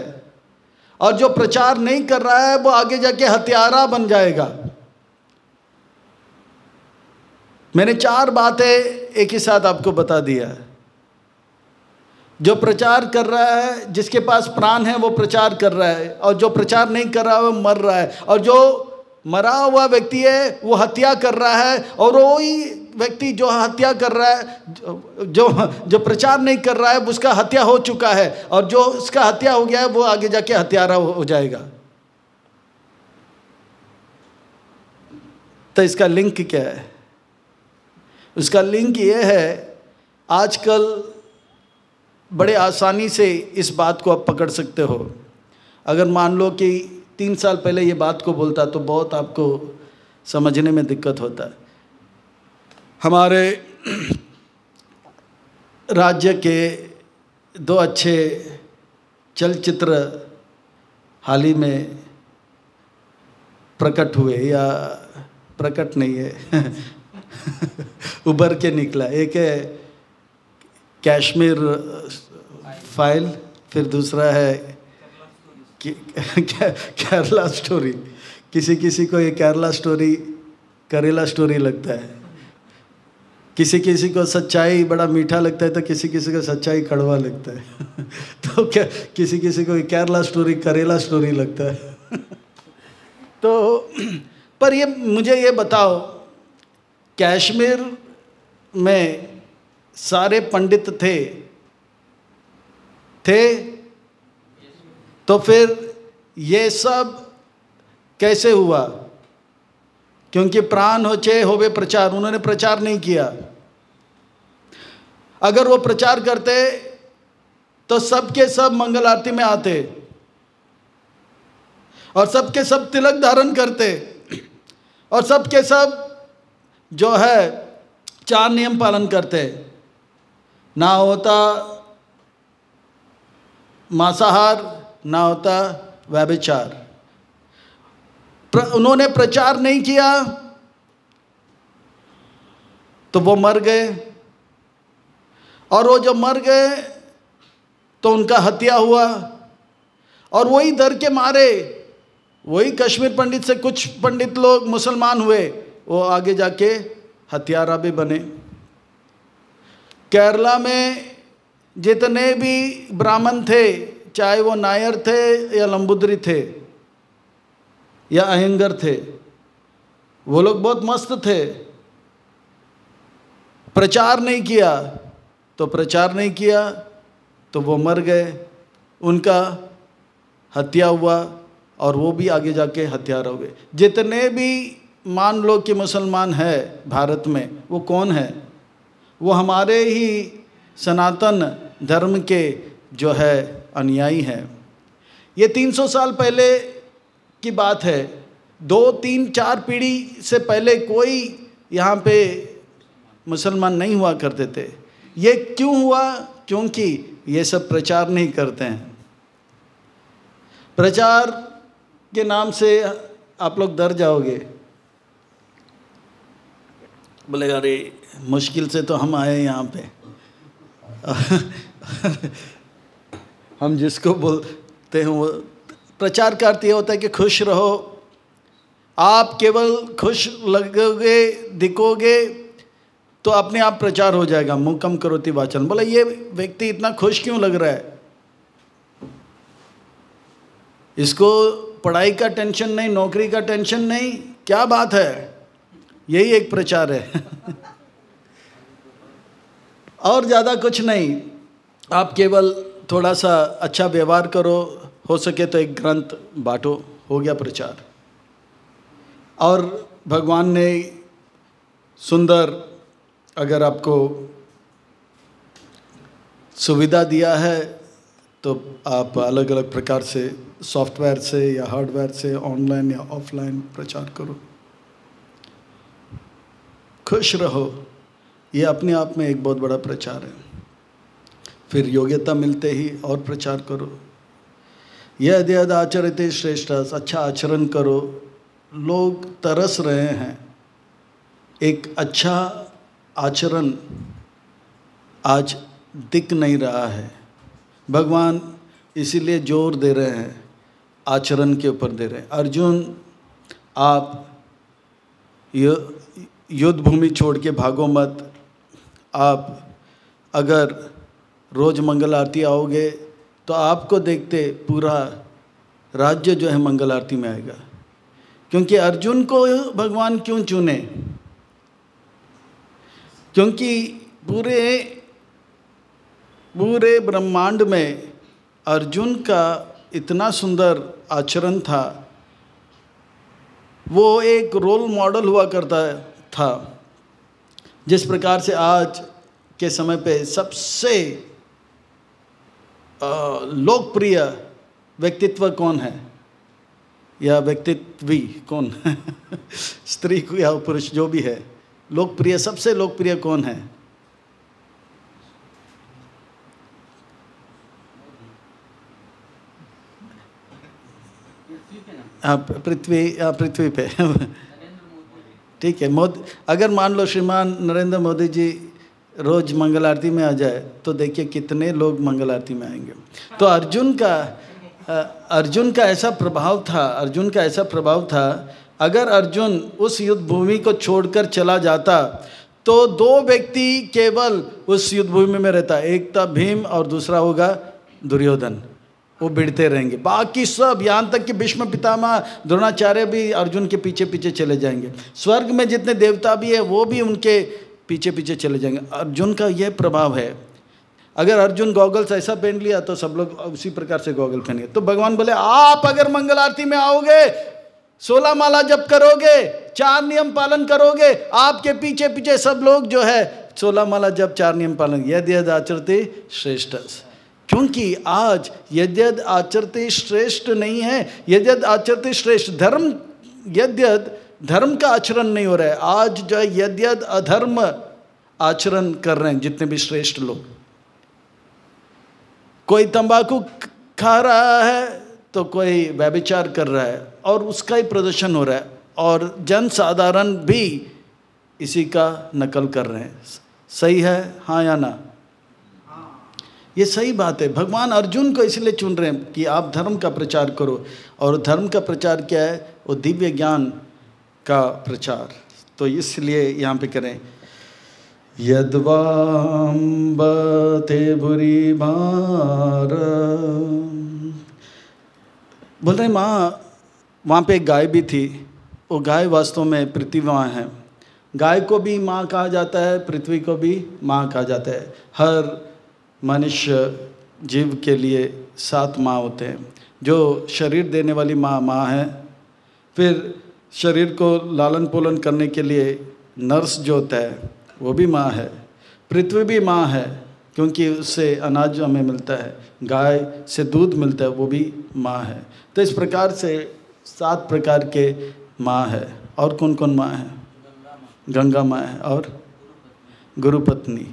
और जो प्रचार नहीं कर रहा है वो आगे जाके हत्यारा बन जाएगा। मैंने 4 बातें एक ही साथ आपको बता दिया। जो प्रचार कर रहा है, जिसके पास प्राण है वो प्रचार कर रहा है, और जो प्रचार नहीं कर रहा है वो मर रहा है, और जो मरा हुआ व्यक्ति है वो हत्या कर रहा है, और वही व्यक्ति जो हत्या कर रहा है, जो प्रचार नहीं कर रहा है उसका हत्या हो चुका है, और जो उसका हत्या हो गया है वो आगे जाके हत्यारा हो जाएगा। तो इसका लिंक क्या है? उसका लिंक ये है, आजकल बड़े आसानी से इस बात को आप पकड़ सकते हो। अगर मान लो कि 3 साल पहले ये बात को बोलता तो बहुत आपको समझने में दिक्कत होता है। हमारे राज्य के 2 अच्छे चलचित्र हाल ही में प्रकट हुए, या प्रकट नहीं है उभर के निकला। एक है कश्मीर फाइल, फिर दूसरा है केरला स्टोरी। किसी को ये केरला स्टोरी करेला स्टोरी लगता है, किसी को सच्चाई बड़ा मीठा लगता है, तो किसी को सच्चाई कड़वा लगता है तो क्या किसी को केरला स्टोरी करेला स्टोरी लगता है तो पर ये मुझे ये बताओ, कश्मीर में सारे पंडित थे तो फिर ये सब कैसे हुआ? क्योंकि प्राण होचे होवे प्रचार, उन्होंने प्रचार नहीं किया। अगर वो प्रचार करते तो सबके सब मंगल आरती में आते, और सबके सब तिलक धारण करते, और सबके सब जो है 4 नियम पालन करते। ना होता मांसाहार, ना होता व्यभिचार। उन्होंने प्रचार नहीं किया तो वो मर गए, और वो जब मर गए तो उनका हत्या हुआ, और वही डर के मारे वही कश्मीर पंडित से कुछ पंडित लोग मुसलमान हुए, वो आगे जाके हत्यारा भी बने। केरला में जितने भी ब्राह्मण थे, चाहे वो नायर थे या लंबुद्री थे या अयंगर थे, वो लोग बहुत मस्त थे। प्रचार नहीं किया तो वो मर गए, उनका हत्या हुआ, और वो भी आगे जाके हत्यारा हो गए। जितने भी मान लो कि मुसलमान है भारत में, वो कौन है? वो हमारे ही सनातन धर्म के जो है अनुयायी हैं। ये 300 साल पहले की बात है, 2, 3, 4 पीढ़ी से पहले कोई यहाँ पे मुसलमान नहीं हुआ करते थे। ये क्यों हुआ? क्योंकि ये सब प्रचार नहीं करते हैं। प्रचार के नाम से आप लोग डर जाओगे, बोले अरे मुश्किल से तो हम आए यहाँ पे हम जिसको बोलते हैं वो प्रचार का अर्थ ये होता है कि खुश रहो। आप केवल खुश लगोगे, दिखोगे तो अपने आप प्रचार हो जाएगा। मुकम करोति वाचन। बोला ये व्यक्ति इतना खुश क्यों लग रहा है, इसको पढ़ाई का टेंशन नहीं, नौकरी का टेंशन नहीं, क्या बात है? यही एक प्रचार है और ज़्यादा कुछ नहीं। आप केवल थोड़ा सा अच्छा व्यवहार करो, हो सके तो एक ग्रंथ बांटो, हो गया प्रचार। और भगवान ने सुंदर अगर आपको सुविधा दिया है तो आप अलग अलग प्रकार से सॉफ्टवेयर से या हार्डवेयर से ऑनलाइन या ऑफलाइन प्रचार करो। खुश रहो, ये अपने आप में एक बहुत बड़ा प्रचार है। फिर योग्यता मिलते ही और प्रचार करो। यदि यद आचरते श्रेष्ठ, अच्छा आचरण करो। लोग तरस रहे हैं, एक अच्छा आचरण आज दिख नहीं रहा है। भगवान इसीलिए जोर दे रहे हैं, आचरण के ऊपर दे रहे हैं। अर्जुन, आप युद्ध भूमि छोड़ के भागो मत। आप अगर रोज़ मंगल आरती आओगे तो आपको देखते पूरा राज्य जो है मंगल आरती में आएगा। क्योंकि अर्जुन को भगवान क्यों चुने? क्योंकि पूरे ब्रह्मांड में अर्जुन का इतना सुंदर आचरण था, वो एक रोल मॉडल हुआ करता था। जिस प्रकार से आज के समय पे सबसे लोकप्रिय व्यक्तित्व कौन है, या व्यक्तित्वी कौन है स्त्री को या पुरुष जो भी है, लोकप्रिय, सबसे लोकप्रिय कौन है? पृथ्वी पे ठीक है। मोदी, अगर मान लो श्रीमान नरेंद्र मोदी जी रोज़ मंगल आरती में आ जाए तो देखिए कितने लोग मंगल आरती में आएंगे। तो अर्जुन का ऐसा प्रभाव था। अगर अर्जुन उस युद्ध भूमि को छोड़कर चला जाता तो दो व्यक्ति केवल उस युद्ध भूमि में रहता, एक था भीम और दूसरा होगा दुर्योधन। वो भिड़ते रहेंगे, बाकी सब यहाँ तक कि भीष्म पितामह द्रोणाचार्य भी अर्जुन के पीछे पीछे चले जाएंगे। स्वर्ग में जितने देवता भी है वो भी उनके पीछे पीछे चले जाएंगे। अर्जुन का यह प्रभाव है। अगर अर्जुन गॉगल्स ऐसा पहन लिया तो सब लोग उसी प्रकार से गॉगल पहनेंगे। तो भगवान बोले आप अगर मंगल आरती में आओगे, 16 माला जप करोगे, 4 नियम पालन करोगे, आपके पीछे पीछे सब लोग जो है 16 माला जप 4 नियम पालन। यद् यद् आचरते श्रेष्ठ। क्योंकि आज यद् यद् आचरते श्रेष्ठ नहीं है, यद् यद् आचरते श्रेष्ठ धर्म, यद् यद् धर्म का आचरण नहीं हो रहा है। आज जो है यद् यद् अधर्म आचरण कर रहे हैं जितने भी श्रेष्ठ लोग। कोई तंबाकू खा रहा है तो कोई व्यभिचार कर रहा है और उसका ही प्रदर्शन हो रहा है, और जन साधारण भी इसी का नकल कर रहे हैं। सही है, हाँ या ना? ये सही बात है। भगवान अर्जुन को इसलिए चुन रहे हैं कि आप धर्म का प्रचार करो। और धर्म का प्रचार क्या है? वो दिव्य ज्ञान का प्रचार। तो इसलिए यहाँ पे करें, यद्वाम्बते बुरी भार। बोल रहे माँ, वहाँ पे एक गाय भी थी। वो गाय वास्तव में पृथ्वी माँ है। गाय को भी माँ कहा जाता है, पृथ्वी को भी माँ कहा जाता है। हर मनुष्य जीव के लिए 7 माँ होते हैं। जो शरीर देने वाली माँ है। फिर शरीर को लालन पालन करने के लिए नर्स जो होता है वो भी माँ है। पृथ्वी भी माँ है क्योंकि उससे अनाज हमें मिलता है। गाय से दूध मिलता है, वो भी माँ है। तो इस प्रकार से 7 प्रकार के माँ है। और कौन कौन माँ है? गंगा माँ है, और गुरु पत्नी।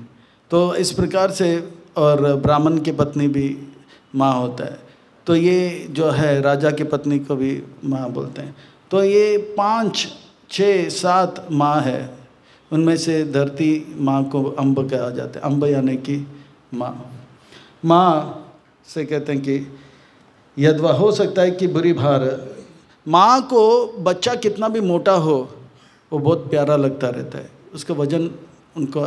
तो इस प्रकार से, और ब्राह्मण की पत्नी भी माँ होता है। तो ये जो है राजा की पत्नी को भी माँ बोलते हैं। तो ये 5, 6, 7 माँ है। उनमें से धरती माँ को अम्ब कहा जाता है। अम्ब यानी कि माँ। माँ से कहते हैं कि यद्वा, हो सकता है कि बुरी भार। माँ को बच्चा कितना भी मोटा हो वो बहुत प्यारा लगता रहता है। उसका वजन उनको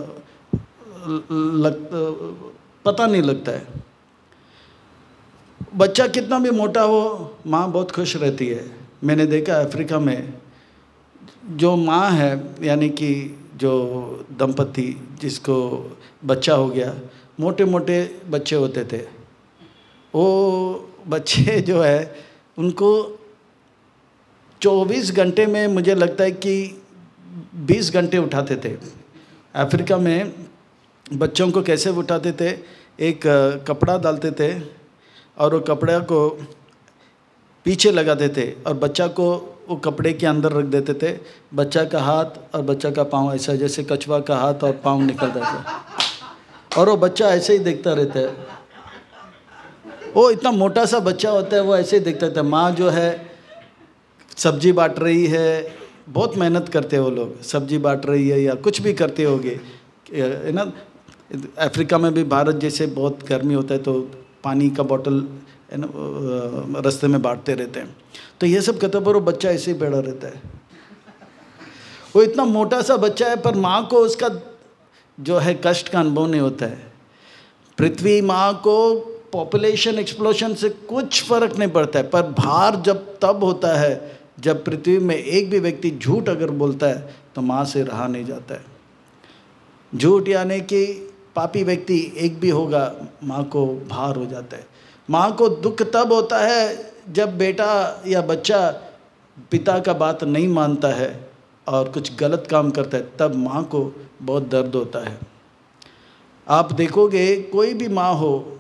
पता नहीं लगता है। बच्चा कितना भी मोटा हो माँ बहुत खुश रहती है। मैंने देखा अफ्रीका में जो माँ है, यानी कि जो दंपति जिसको बच्चा हो गया, मोटे मोटे बच्चे होते थे, वो बच्चे जो है उनको 24 घंटे में मुझे लगता है कि 20 घंटे उठाते थे। अफ्रीका में बच्चों को कैसे उठाते थे, एक कपड़ा डालते थे और वो कपड़े को पीछे लगाते थे और बच्चा को वो कपड़े के अंदर रख देते थे। बच्चा का हाथ और बच्चा का पाँव ऐसा, जैसे कछुआ का हाथ और पाँव निकलता था, और वो बच्चा ऐसे ही देखता रहता है। वो इतना मोटा सा बच्चा होता है, वो ऐसे ही देखता था। माँ जो है सब्जी बांट रही है, बहुत मेहनत करते हैं वो लोग, सब्जी बांट रही है या कुछ भी करते होंगे, है ना। अफ्रीका में भी भारत जैसे बहुत गर्मी होता है तो पानी का बोतल है ना रास्ते में बांटते रहते हैं। तो ये सब करते, पर वो बच्चा ऐसे ही बैठा रहता है। वो इतना मोटा सा बच्चा है, पर माँ को उसका जो है कष्ट का अनुभव नहीं होता है। पृथ्वी माँ को पॉपुलेशन एक्सप्लोशन से कुछ फर्क नहीं पड़ता है, पर भार जब तब होता है जब पृथ्वी में एक भी व्यक्ति झूठ अगर बोलता है तो माँ से रहा नहीं जाता है। झूठ यानी कि पापी व्यक्ति एक भी होगा, माँ को भार हो जाता है। माँ को दुख तब होता है जब बेटा या बच्चा पिता का बात नहीं मानता है और कुछ गलत काम करता है, तब माँ को बहुत दर्द होता है। आप देखोगे कोई भी माँ हो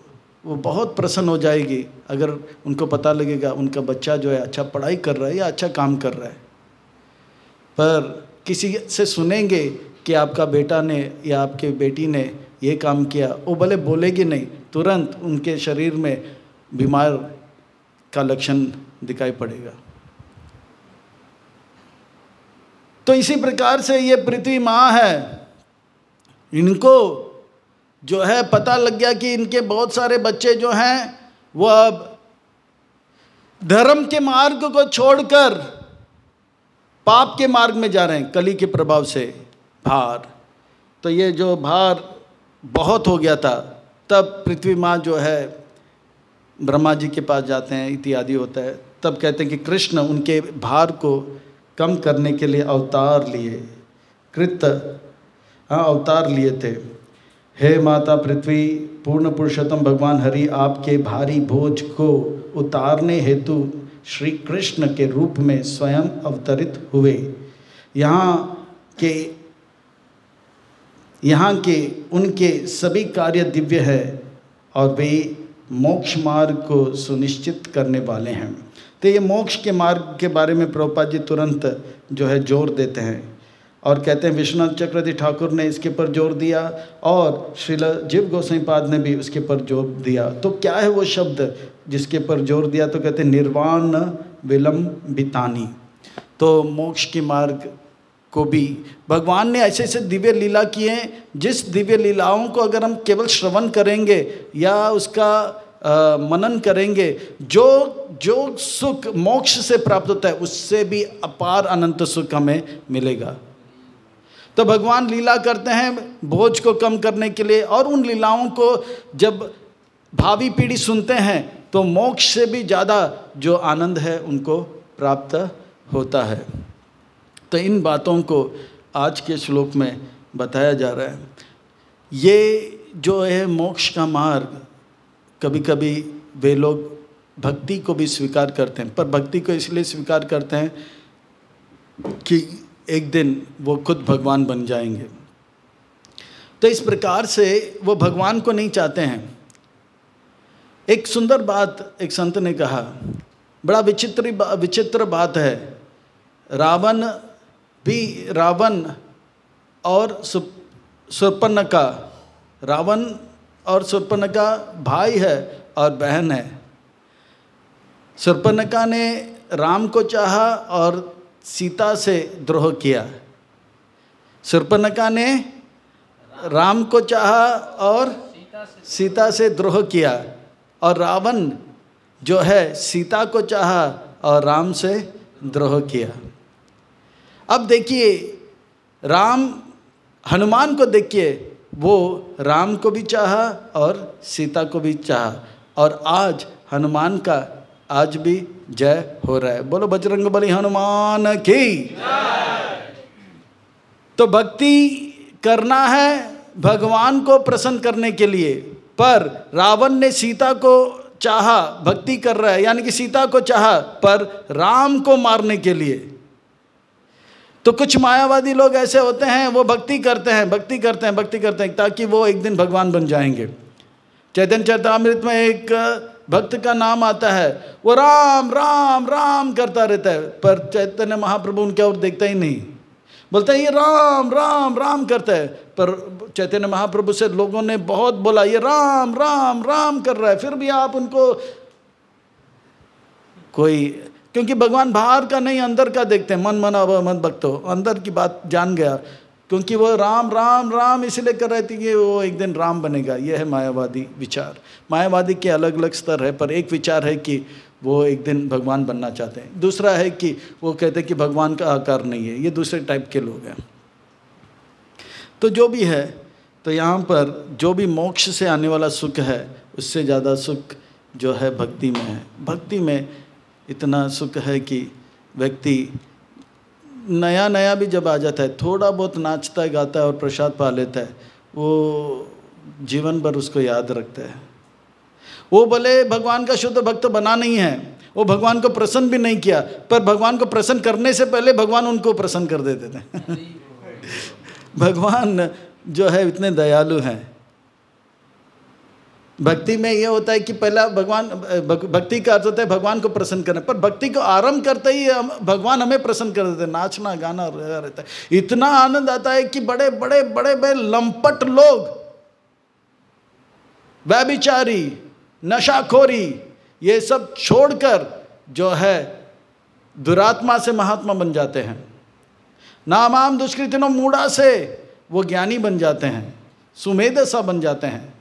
वो बहुत प्रसन्न हो जाएगी अगर उनको पता लगेगा उनका बच्चा जो है अच्छा पढ़ाई कर रहा है या अच्छा काम कर रहा है। पर किसी से सुनेंगे कि आपका बेटा ने या आपके बेटी ने ये काम किया, वो भले बोलेगी नहीं, तुरंत उनके शरीर में बीमार का लक्षण दिखाई पड़ेगा। तो इसी प्रकार से ये पृथ्वी माँ है, इनको जो है पता लग गया कि इनके बहुत सारे बच्चे जो हैं वो अब धर्म के मार्ग को छोड़कर पाप के मार्ग में जा रहे हैं, कली के प्रभाव से भार। तो ये जो भार बहुत हो गया था, तब पृथ्वी माँ जो है ब्रह्मा जी के पास जाते हैं, इत्यादि होता है। तब कहते हैं कि कृष्ण उनके भार को कम करने के लिए अवतार लिए, अवतार लिए थे। हे माता पृथ्वी, पूर्ण पुरुषोत्तम भगवान हरि आपके भारी बोझ को उतारने हेतु श्री कृष्ण के रूप में स्वयं अवतरित हुए। यहाँ के उनके सभी कार्य दिव्य है और वे मोक्ष मार्ग को सुनिश्चित करने वाले हैं। तो ये मोक्ष के मार्ग के बारे में प्रभुपाद जी तुरंत जो है जोर देते हैं और कहते हैं, विश्वनाथ चक्रवर्ती ठाकुर ने इसके पर जोर दिया और श्रील जीव गोसाई पाद ने भी उसके पर जोर दिया। तो क्या है वो शब्द जिसके पर जोर दिया? तो कहते हैं निर्वाण विलंबितानी। तो मोक्ष के मार्ग को भी भगवान ने ऐसे ऐसे दिव्य लीला किए हैं, जिस दिव्य लीलाओं को अगर हम केवल श्रवण करेंगे या उसका मनन करेंगे, जो सुख मोक्ष से प्राप्त होता है उससे भी अपार अनंत सुख हमें मिलेगा। तो भगवान लीला करते हैं बोझ को कम करने के लिए, और उन लीलाओं को जब भावी पीढ़ी सुनते हैं तो मोक्ष से भी ज़्यादा जो आनंद है उनको प्राप्त होता है। तो इन बातों को आज के श्लोक में बताया जा रहा है। ये जो है मोक्ष का मार्ग, कभी कभी वे लोग भक्ति को भी स्वीकार करते हैं, पर भक्ति को इसलिए स्वीकार करते हैं कि एक दिन वो खुद भगवान बन जाएंगे। तो इस प्रकार से वो भगवान को नहीं चाहते हैं। एक सुंदर बात एक संत ने कहा, बड़ा विचित्र बात है। रावण और शूर्पणखा, रावण और शूर्पणखा भाई है और बहन है। शूर्पणखा ने राम को चाहा और सीता से द्रोह किया। शूर्पणखा ने राम को चाहा और सीता से द्रोह किया, और रावण जो है सीता को चाहा और राम से द्रोह किया। अब देखिए राम, हनुमान को देखिए, वो राम को भी चाहा और सीता को भी चाहा, और आज हनुमान का आज भी जय हो रहा है। बोलो बजरंगबली हनुमान की। तो भक्ति करना है भगवान को प्रसन्न करने के लिए, पर रावण ने सीता को चाहा, भक्ति कर रहा है, यानी कि सीता को चाहा पर राम को मारने के लिए। तो कुछ मायावादी लोग ऐसे होते हैं, वो भक्ति करते हैं ताकि वो एक दिन भगवान बन जाएंगे। चैतन्य चरितामृत में एक भक्त का नाम आता है, वो राम राम राम करता रहता है, पर चैतन्य महाप्रभु उनके और देखता ही नहीं, बोलता है ये राम राम राम करता है। पर चैतन्य महाप्रभु से लोगों ने बहुत बोला ये राम राम राम कर रहा है, फिर भी आप उनको कोई, क्योंकि भगवान बाहर का नहीं अंदर का देखते हैं। मन मना व मत भक्तो, अंदर की बात जान गया, क्योंकि वो राम राम राम इसलिए कर रहे थे कि वो एक दिन राम बनेगा। ये है मायावादी विचार। मायावादी के अलग अलग स्तर है, पर एक विचार है कि वो एक दिन भगवान बनना चाहते हैं। दूसरा है कि वो कहते हैं कि भगवान का आकार नहीं है। ये दूसरे टाइप के लोग हैं। तो जो भी है, तो यहाँ पर जो भी मोक्ष से आने वाला सुख है, उससे ज़्यादा सुख जो है भक्ति में है। भक्ति में इतना सुख है कि व्यक्ति नया नया भी जब आ जाता है, थोड़ा बहुत नाचता है, गाता है और प्रसाद पा लेता है, वो जीवन भर उसको याद रखता है। वो भले भगवान का शुद्ध भक्त बना नहीं है, वो भगवान को प्रसन्न भी नहीं किया, पर भगवान को प्रसन्न करने से पहले भगवान उनको प्रसन्न कर देते थे। भगवान जो है इतने दयालु हैं। भक्ति में ये होता है कि पहला भगवान, भक्ति का अर्थ होता है भगवान को प्रसन्न करना, पर भक्ति को आरंभ करते ही भगवान हमें प्रसन्न कर देते हैं। नाचना गाना रहता है, इतना आनंद आता है कि बड़े बड़े बड़े बड़े लंपट लोग, व्यभिचारी, नशाखोरी, ये सब छोड़कर जो है दुरात्मा से महात्मा बन जाते हैं। नामाम दुष्कृतिनो मूढ़ा से वो ज्ञानी बन जाते हैं, सुमेध सा बन जाते हैं।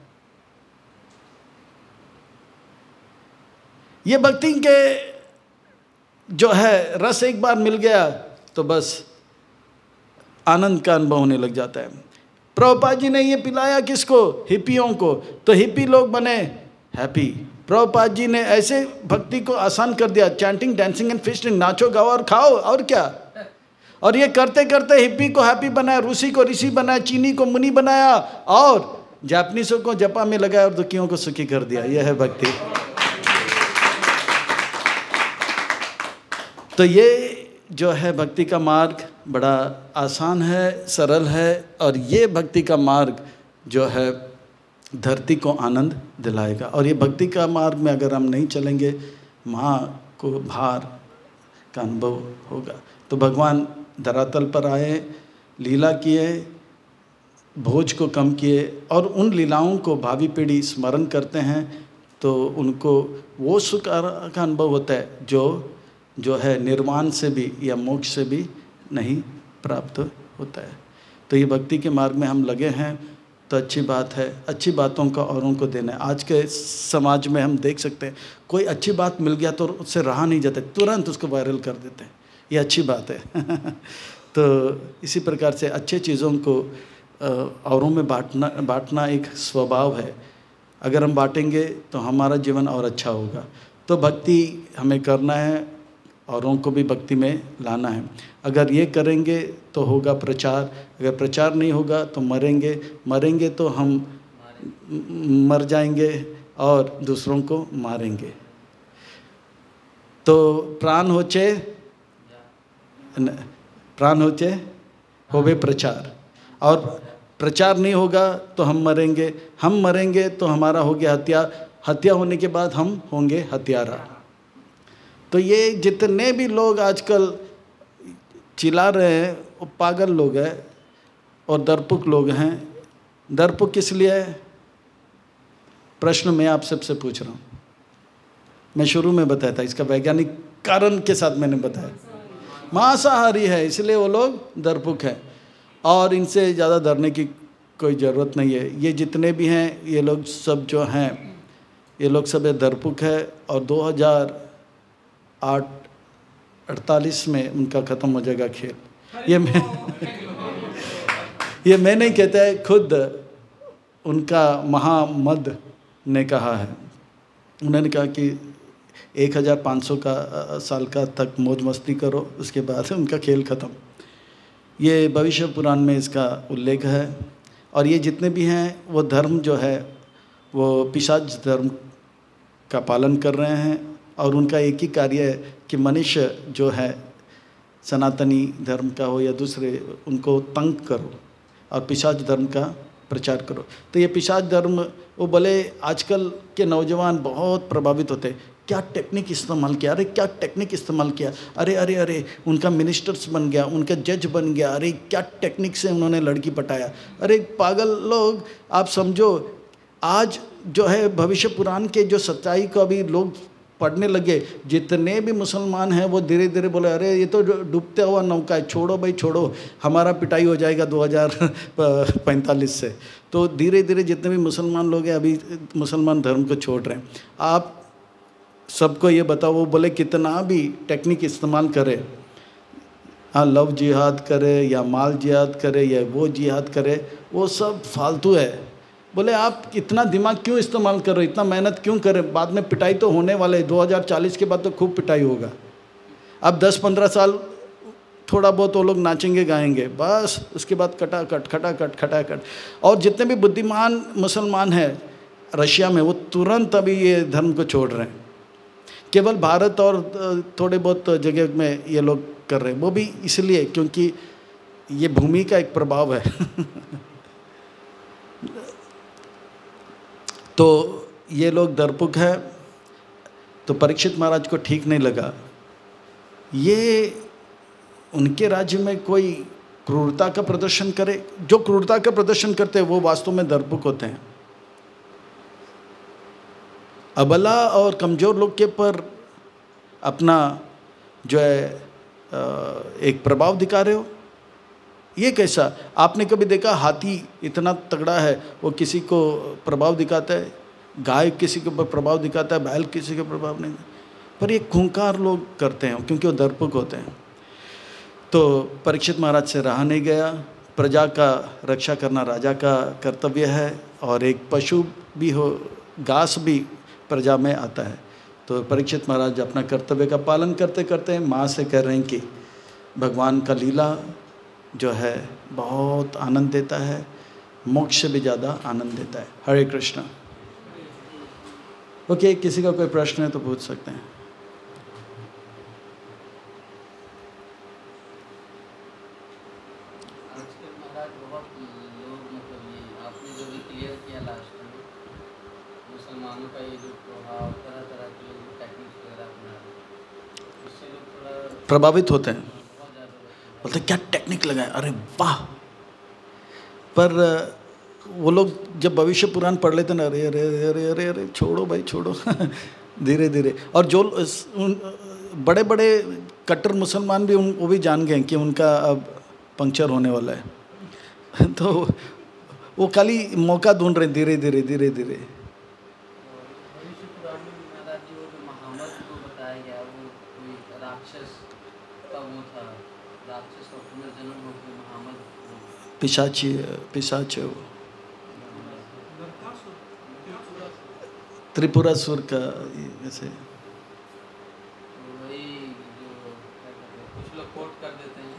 ये भक्ति के जो है रस एक बार मिल गया तो बस आनंद का अनुभव होने लग जाता है। प्रभुपाद जी ने ये पिलाया किसको? हिप्पियों को, तो हिप्पी लोग बने हैप्पी। प्रभुपाद जी ने ऐसे भक्ति को आसान कर दिया, चैंटिंग, डांसिंग एंड फिस्टिंग, नाचो गाओ और खाओ, और क्या। और ये करते करते हिप्पी को हैप्पी बनाया, रूसी को ऋषि बनाया, चीनी को मुनि बनाया, और जापानीसों को जपा में लगाया और दुखियों को सुखी कर दिया। यह है भक्ति। तो ये जो है भक्ति का मार्ग बड़ा आसान है, सरल है, और ये भक्ति का मार्ग जो है धरती को आनंद दिलाएगा। और ये भक्ति का मार्ग में अगर हम नहीं चलेंगे, माँ को भार का अनुभव होगा। तो भगवान धरातल पर आए, लीला किए, भोज को कम किए, और उन लीलाओं को भावी पीढ़ी स्मरण करते हैं तो उनको वो सुख का अनुभव होता है जो है निर्वाण से भी या मोक्ष से भी नहीं प्राप्त होता है। तो ये भक्ति के मार्ग में हम लगे हैं तो अच्छी बात है। अच्छी बातों का औरों को देना है। आज के समाज में हम देख सकते हैं, कोई अच्छी बात मिल गया तो उससे रहा नहीं जाता, तुरंत उसको वायरल कर देते हैं। ये अच्छी बात है। तो इसी प्रकार से अच्छे चीज़ों को औरों में बांटना एक स्वभाव है। अगर हम बांटेंगे तो हमारा जीवन और अच्छा होगा। तो भक्ति हमें करना है, औरों को भी भक्ति में लाना है। अगर ये करेंगे तो होगा प्रचार, अगर प्रचार नहीं होगा तो मरेंगे तो हम मर जाएंगे और दूसरों को मारेंगे। तो प्राण होचे होवे प्रचार, और प्रचार नहीं होगा तो हम मरेंगे तो हमारा हो गया हत्या होने के बाद हम होंगे हत्यारा। तो ये जितने भी लोग आजकल चिल्ला रहे हैं वो पागल लोग हैं और दरपुक लोग हैं। दर्प किस लिए है? प्रश्न मैं आप सबसे पूछ रहा हूँ। मैं शुरू में बताया था, इसका वैज्ञानिक कारण के साथ मैंने बताया। मांसाहारी है इसलिए वो लोग दर्पुक है, और इनसे ज़्यादा डरने की कोई ज़रूरत नहीं है। ये जितने भी हैं ये लोग सब जो हैं ये लोग सब दर्पुक है, और 2048 में उनका ख़त्म हो जाएगा खेल। ये मैं नहीं कहता है, खुद उनका महामद ने कहा है। उन्होंने कहा कि 1500 का साल का तक मौज मस्ती करो, उसके बाद उनका खेल ख़त्म। ये भविष्य पुराण में इसका उल्लेख है। और ये जितने भी हैं वो धर्म जो है वो पिशाच धर्म का पालन कर रहे हैं, और उनका एक ही कार्य है कि मनुष्य जो है सनातनी धर्म का हो या दूसरे, उनको तंग करो और पिशाच धर्म का प्रचार करो। तो ये पिशाच धर्म, वो भले आजकल के नौजवान बहुत प्रभावित होते हैं, क्या टेक्निक इस्तेमाल किया, अरे क्या टेक्निक इस्तेमाल किया, अरे अरे अरे उनका मिनिस्टर्स बन गया, उनका जज बन गया, अरे क्या टेक्निक से उन्होंने लड़की पटाया। अरे पागल लोग, आप समझो आज जो है भविष्य पुराण के जो सच्चाई को अभी लोग पढ़ने लगे, जितने भी मुसलमान हैं वो धीरे धीरे बोले अरे ये तो डूबते हुआ नौका है, छोड़ो भाई छोड़ो, हमारा पिटाई हो जाएगा 2045 से। तो धीरे धीरे जितने भी मुसलमान लोग हैं अभी मुसलमान धर्म को छोड़ रहे हैं। आप सबको ये बताओ, वो बोले कितना भी टेक्निक इस्तेमाल करे, हाँ लव जिहाद करे या माल जिहाद करे या वो जिहाद करे, वो सब फालतू है। बोले आप इतना दिमाग क्यों इस्तेमाल करो, इतना मेहनत क्यों करें, बाद में पिटाई तो होने वाले, 2040 के बाद तो खूब पिटाई होगा। अब 10-15 साल थोड़ा बहुत वो लोग नाचेंगे गाएंगे, बस उसके बाद खटाखट। और जितने भी बुद्धिमान मुसलमान हैं रशिया में, वो तुरंत अभी ये धर्म को छोड़ रहे हैं। केवल भारत और थोड़े बहुत जगह में ये लोग कर रहे हैं, वो भी इसलिए क्योंकि ये भूमि का एक प्रभाव है। तो ये लोग दर्पुक है। तो परीक्षित महाराज को ठीक नहीं लगा, ये उनके राज्य में कोई क्रूरता का प्रदर्शन करे। जो क्रूरता का प्रदर्शन करते हैं वो वास्तव में दर्पुक होते हैं। अबला और कमज़ोर लोग के पर अपना जो है एक प्रभाव दिखा रहे हो, ये कैसा? आपने कभी देखा हाथी इतना तगड़ा है, वो किसी को प्रभाव दिखाता है, गाय किसी के ऊपर प्रभाव दिखाता है, बैल किसी के प्रभाव नहीं, पर ये खूंखार लोग करते हैं क्योंकि वो दर्पक होते हैं। तो परीक्षित महाराज से रहा नहीं गया। प्रजा का रक्षा करना राजा का कर्तव्य है, और एक पशु भी हो, घास भी प्रजा में आता है। तो परीक्षित महाराज अपना कर्तव्य का पालन करते करते माँ से कह रहे हैं कि भगवान का लीला जो है बहुत आनंद देता है, मोक्ष से भी ज़्यादा आनंद देता है। हरे कृष्णा। ओके, किसी का कोई प्रश्न है तो पूछ सकते हैं। प्रभावित होते हैं, बोलते क्या टेक्निक लगाए, अरे वाह। पर वो लोग जब भविष्य पुराण पढ़ लेते ना, अरे अरे अरे अरे अरे छोड़ो भाई छोड़ो। धीरे धीरे। और जो बड़े बड़े कट्टर मुसलमान भी वो भी जान गए कि उनका अब पंक्चर होने वाला है। तो वो खाली मौका ढूंढ रहे धीरे धीरे धीरे धीरे। पिशाच है वो, त्रिपुरासुर का ऐसे। वही जो कुछ लोग कोट कर देते हैं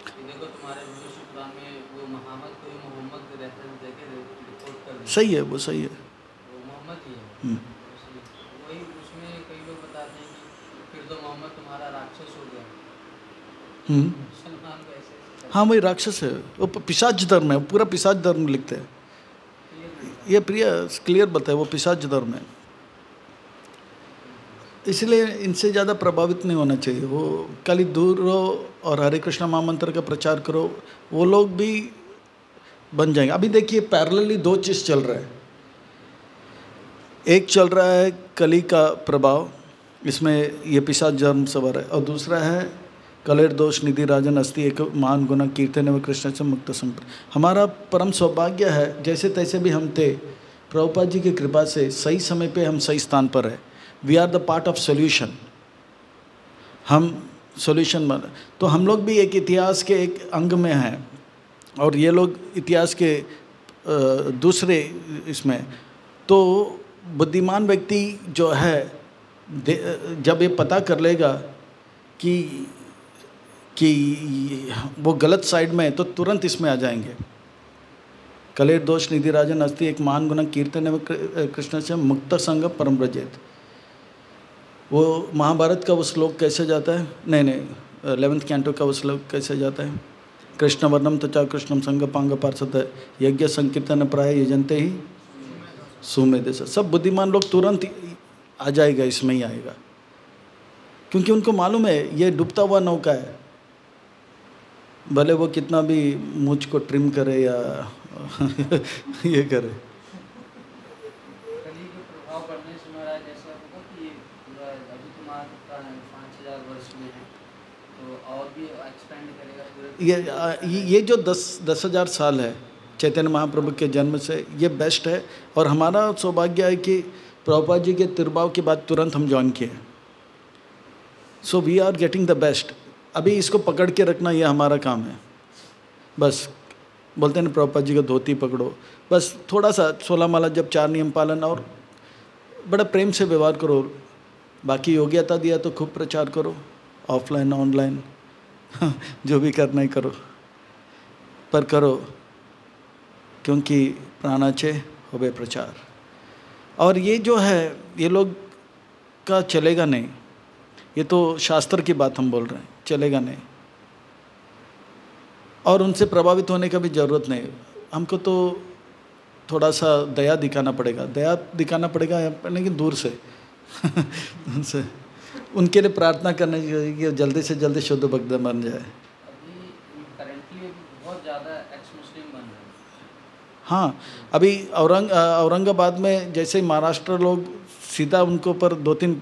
कि देखो तुम्हारे भविष्य पुराण में वो मोहम्मद को मोहम्मद के रेफरेंस देके कोट कर दिया। सही है, वो सही है, वो मोहम्मद ही है। वही उसमें कई लोग बताते हैं कि फिर तो मोहम्मद तुम्हारा राक्षस हो गया। मुसलमान को ऐसे हाँ वही राक्षस है, वो पिशाच धर्म है, पूरा पिशाच धर्म लिखते हैं। ये प्रिय क्लियर बताए, वो पिशाच धर्म है। इसलिए इनसे ज़्यादा प्रभावित नहीं होना चाहिए। वो खाली दूर रहो और हरे कृष्णा महामंत्र का प्रचार करो। वो लोग भी बन जाएंगे। अभी देखिए पैरेलली दो चीज़ चल रहा है। एक चल रहा है कली का प्रभाव, इसमें ये पिशाच जन्म सवार है, और दूसरा है कलेर दोष निधि राजन अस्ति एक महान गुना कीर्तन व कृष्ण से मुक्त संप्र। हमारा परम सौभाग्य है, जैसे तैसे भी हम थे, प्रभुपाद जी की कृपा से सही समय पे हम सही स्थान पर है। We are the part of solution, हम सोल्यूशन बन। तो हम लोग भी एक इतिहास के एक अंग में हैं, और ये लोग इतिहास के दूसरे इसमें। तो बुद्धिमान व्यक्ति जो है जब ये पता कर लेगा कि वो गलत साइड में है, तो तुरंत इसमें आ जाएंगे। कलेर दोष निधि राजन अस्ति एक महान गुना कीर्तन एवं कृष्ण से मुक्त संग परम ब्रजेत। वो महाभारत का वो श्लोक कैसे जाता है, नहीं 11th कैंटो का वो श्लोक कैसे जाता है, कृष्ण वर्णम तचा कृष्णम संग पांग पार्षद यज्ञ संकीर्तन प्राय यजनते ही सुमेध। सब बुद्धिमान लोग तुरंत आ जाएगा, इसमें ही आएगा, क्योंकि उनको मालूम है ये डूबता हुआ नौका है। भले वो कितना भी मुझ को ट्रिम करे या ये करे। कली के प्रभाव पड़ने से महाराज ऐसा होगा कि पूरा अभी तुम्हारा 5000 वर्ष में है, तो और भी एक्सपेंड करेगा पूरे। ये जो 10,000 साल है चैतन्य महाप्रभु के जन्म से, ये बेस्ट है। और हमारा सौभाग्य है कि प्रभुपाद जी के तिरभाव के बाद तुरंत हम ज्वाइन किए। So we are getting the best. अभी इसको पकड़ के रखना ये हमारा काम है। बस बोलते हैं ना प्रभुपाद जी का धोती पकड़ो, बस थोड़ा सा 16 माला जब 4 नियम पालन और बड़ा प्रेम से व्यवहार करो। बाकी योग्यता दिया तो खूब प्रचार करो, ऑफलाइन ऑनलाइन जो भी करना ही करो, पर करो, क्योंकि प्राणाचे होवे प्रचार। और ये जो है ये लोग का चलेगा नहीं, ये तो शास्त्र की बात हम बोल रहे हैं, चलेगा नहीं। और उनसे प्रभावित होने का भी ज़रूरत नहीं, हमको तो थोड़ा सा दया दिखाना पड़ेगा लेकिन दूर से उनसे उनके लिए प्रार्थना करना चाहिए कि जल्दी से जल्दी शुद्ध भक्त बन जाए। अभी करंटली बहुत ज़्यादा एक्स मुस्लिम बन रहे हैं। हाँ, अभी औरंगाबाद में जैसे महाराष्ट्र लोग सीधा उनको पर 2-3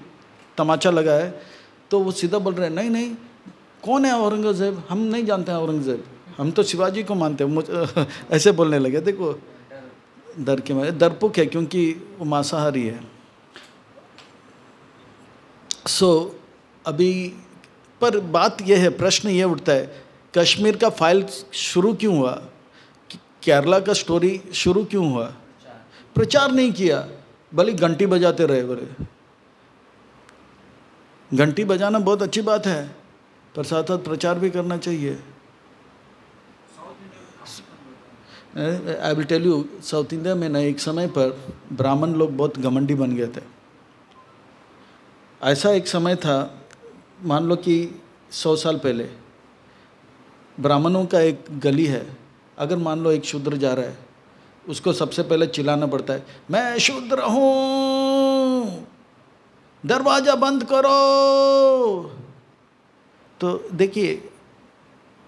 तमाचा लगा है, तो वो सीधा बोल रहे हैं नहीं कौन है औरंगजेब, हम नहीं जानते हैं औरंगजेब, हम तो शिवाजी को मानते हैं। ऐसे बोलने लगे। देखो डर के मारे, डरपोक है क्योंकि वो मांसाहारी है। अभी पर बात यह है, प्रश्न ये उठता है, कश्मीर का फाइल शुरू क्यों हुआ, केरला का स्टोरी शुरू क्यों हुआ? प्रचार नहीं किया, भले घंटी बजाते रहे। बोले घंटी बजाना बहुत अच्छी बात है, पर साथ साथ प्रचार भी करना चाहिए। I will tell you, South India में ना एक समय पर ब्राह्मण लोग बहुत घमंडी बन गए थे। ऐसा एक समय था, मान लो कि 100 साल पहले ब्राह्मणों का एक गली है, अगर मान लो एक शूद्र जा रहा है, उसको सबसे पहले चिल्लाना पड़ता है, मैं शूद्र हूँ, दरवाज़ा बंद करो। तो देखिए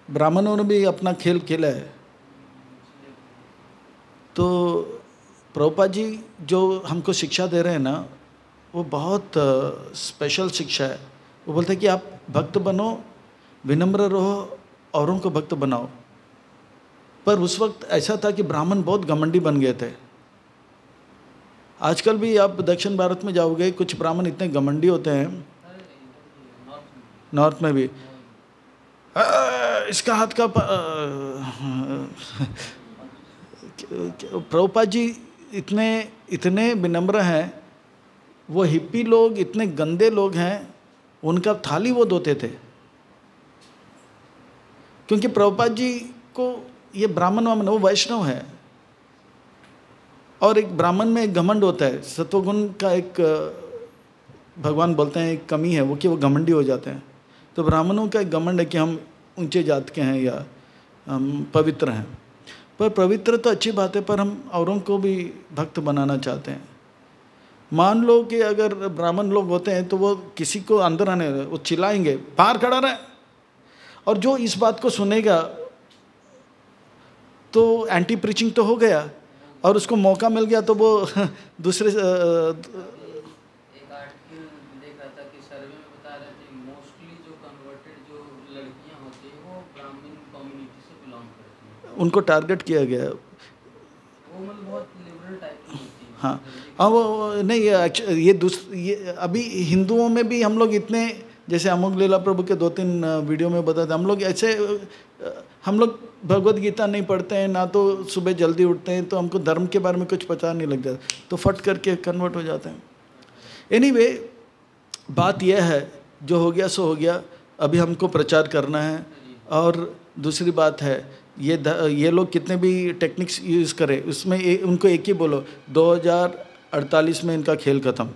ब्राह्मणों ने भी अपना खेल खेला है। तो प्रभुपाद जी जो हमको शिक्षा दे रहे हैं ना, वो बहुत स्पेशल शिक्षा है। वो बोलते हैं कि आप भक्त बनो, विनम्र रहो, औरों को भक्त बनाओ। पर उस वक्त ऐसा था कि ब्राह्मण बहुत घमंडी बन गए थे। आजकल भी आप दक्षिण भारत में जाओगे, कुछ ब्राह्मण इतने घमंडी होते हैं, नॉर्थ में भी इसका हाथ का प्रभुपाद जी इतने विनम्र हैं। वो हिप्पी लोग इतने गंदे लोग हैं, उनका थाली वो धोते थे, क्योंकि प्रभुपाद जी को ये ब्राह्मण वामन, वो वैष्णव है। और एक ब्राह्मण में एक घमंड होता है, सत्वगुण का एक भगवान बोलते हैं एक कमी है वो, कि वो घमंडी हो जाते हैं। तो ब्राह्मणों का एक घमंड है कि हम ऊंचे जात के हैं या हम पवित्र हैं। पर पवित्र तो अच्छी बात है, पर हम औरों को भी भक्त बनाना चाहते हैं। मान लो कि अगर ब्राह्मण लोग होते हैं तो वो किसी को अंदर आने, वो चिल्लाएंगे बाहर खड़ा रहे, और जो इस बात को सुनेगा तो एंटी प्रीचिंग तो हो गया, और उसको मौका मिल गया तो वो दूसरे एक आर्टिकल देख रहा था कि सर्वे में बता रहे थे मोस्टली जो कन्वर्टेड जो लड़कियां होती हैं वो ब्राह्मण कम्युनिटी से बिलोंग करती हैं, उनको टारगेट किया गया। वो मतलब बहुत लिबरल टाइप की होती है। हाँ हाँ, वो नहीं, ये अभी हिंदुओं में भी हम लोग इतने, जैसे अमोघ लीला प्रभु के 2-3 वीडियो में बताते, हम लोग ऐसे, हम लोग भगवत गीता नहीं पढ़ते हैं ना, तो सुबह जल्दी उठते हैं, तो हमको धर्म के बारे में कुछ पता नहीं लग जाता, तो फट करके कन्वर्ट हो जाते हैं। एनीवे, बात यह है, जो हो गया सो हो गया, अभी हमको प्रचार करना है। और दूसरी बात है, ये लोग कितने भी टेक्निक्स यूज़ करें, उसमें उनको एक ही बोलो, 2048 में इनका खेल ख़त्म।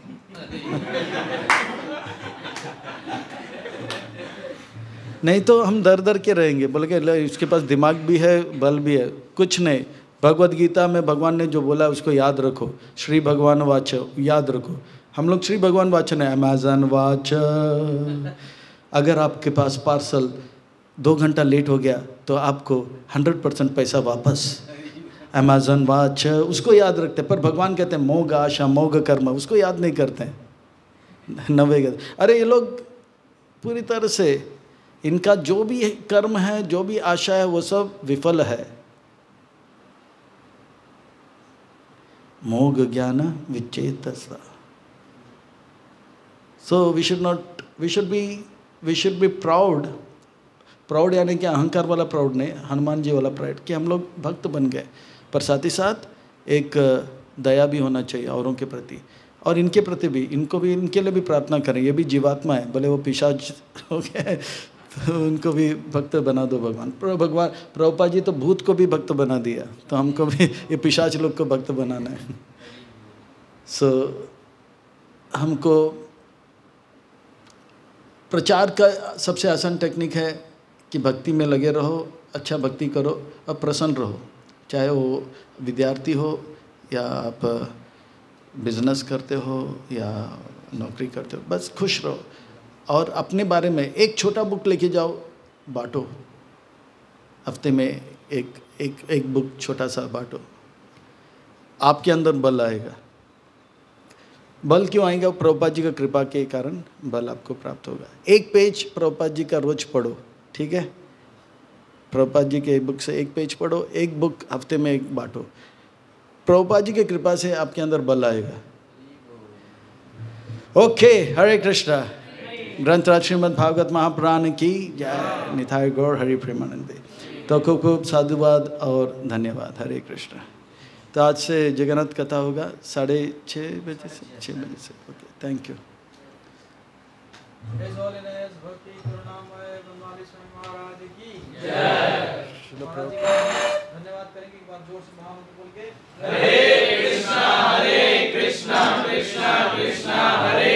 नहीं तो हम दर दर के रहेंगे, बोले कि इसके पास दिमाग भी है, बल भी है, कुछ नहीं। भगवत गीता में भगवान ने जो बोला उसको याद रखो, श्री भगवान वाच याद रखो। हम लोग श्री भगवान वाच है, अमेज़न वाच। अगर आपके पास पार्सल 2 घंटा लेट हो गया तो आपको 100% पैसा वापस। अमेज़न वाच, उसको याद रखते हैं। पर भगवान कहते हैं मोघ आशा मोघ कर्म, उसको याद नहीं करते हैं। 90। अरे ये लोग पूरी तरह से, इनका जो भी कर्म है, जो भी आशा है, वो सब विफल है। मोघ ज्ञान विचेतसा। So we should be proud. Proud यानी कि अहंकार वाला प्राउड नहीं, हनुमान जी वाला प्राउड, कि हम लोग भक्त बन गए। पर साथ ही साथ एक दया भी होना चाहिए औरों के प्रति, और इनके प्रति भी, इनके लिए भी प्रार्थना करें। ये भी जीवात्मा है, भले वो पिशाच हो गए तो उनको भी भक्त बना दो भगवान। प्रभुपाद जी तो भूत को भी भक्त बना दिया, तो हमको भी ये पिशाच लोग को भक्त बनाना है। सो हमको प्रचार का सबसे आसान टेक्निक है कि भक्ति में लगे रहो, अच्छा भक्ति करो और प्रसन्न रहो। चाहे वो विद्यार्थी हो, या आप बिजनेस करते हो, या नौकरी करते हो, बस खुश रहो। और अपने बारे में एक छोटा बुक लेके जाओ, बांटो। हफ्ते में एक बुक छोटा सा बांटो, आपके अंदर बल आएगा। बल क्यों आएगा? प्रभुपाद जी का कृपा के कारण बल आपको प्राप्त होगा। एक पेज प्रभुपाद जी का रोज पढ़ो, ठीक है? प्रभुपाद जी के बुक से एक पेज पढ़ो, एक बुक हफ्ते में एक बांटो। प्रभुपाद जी की कृपा से आपके अंदर बल आएगा। ओके, हरे कृष्णा। ग्रंथराज श्रीमद् भागवत महापुराण की जय। निताय गौर हरि प्रेमानंदे। तो खूब खूब साधुवाद और धन्यवाद। हरे कृष्णा। तो आज से जगन्नाथ कथा होगा 6:30 बजे से 6 बजे से। Okay, thank you. धन्यवाद करेंगे एक बार जोर से महामंत्र बोल के। हरे कृष्णा कृष्णा कृष्णा हरे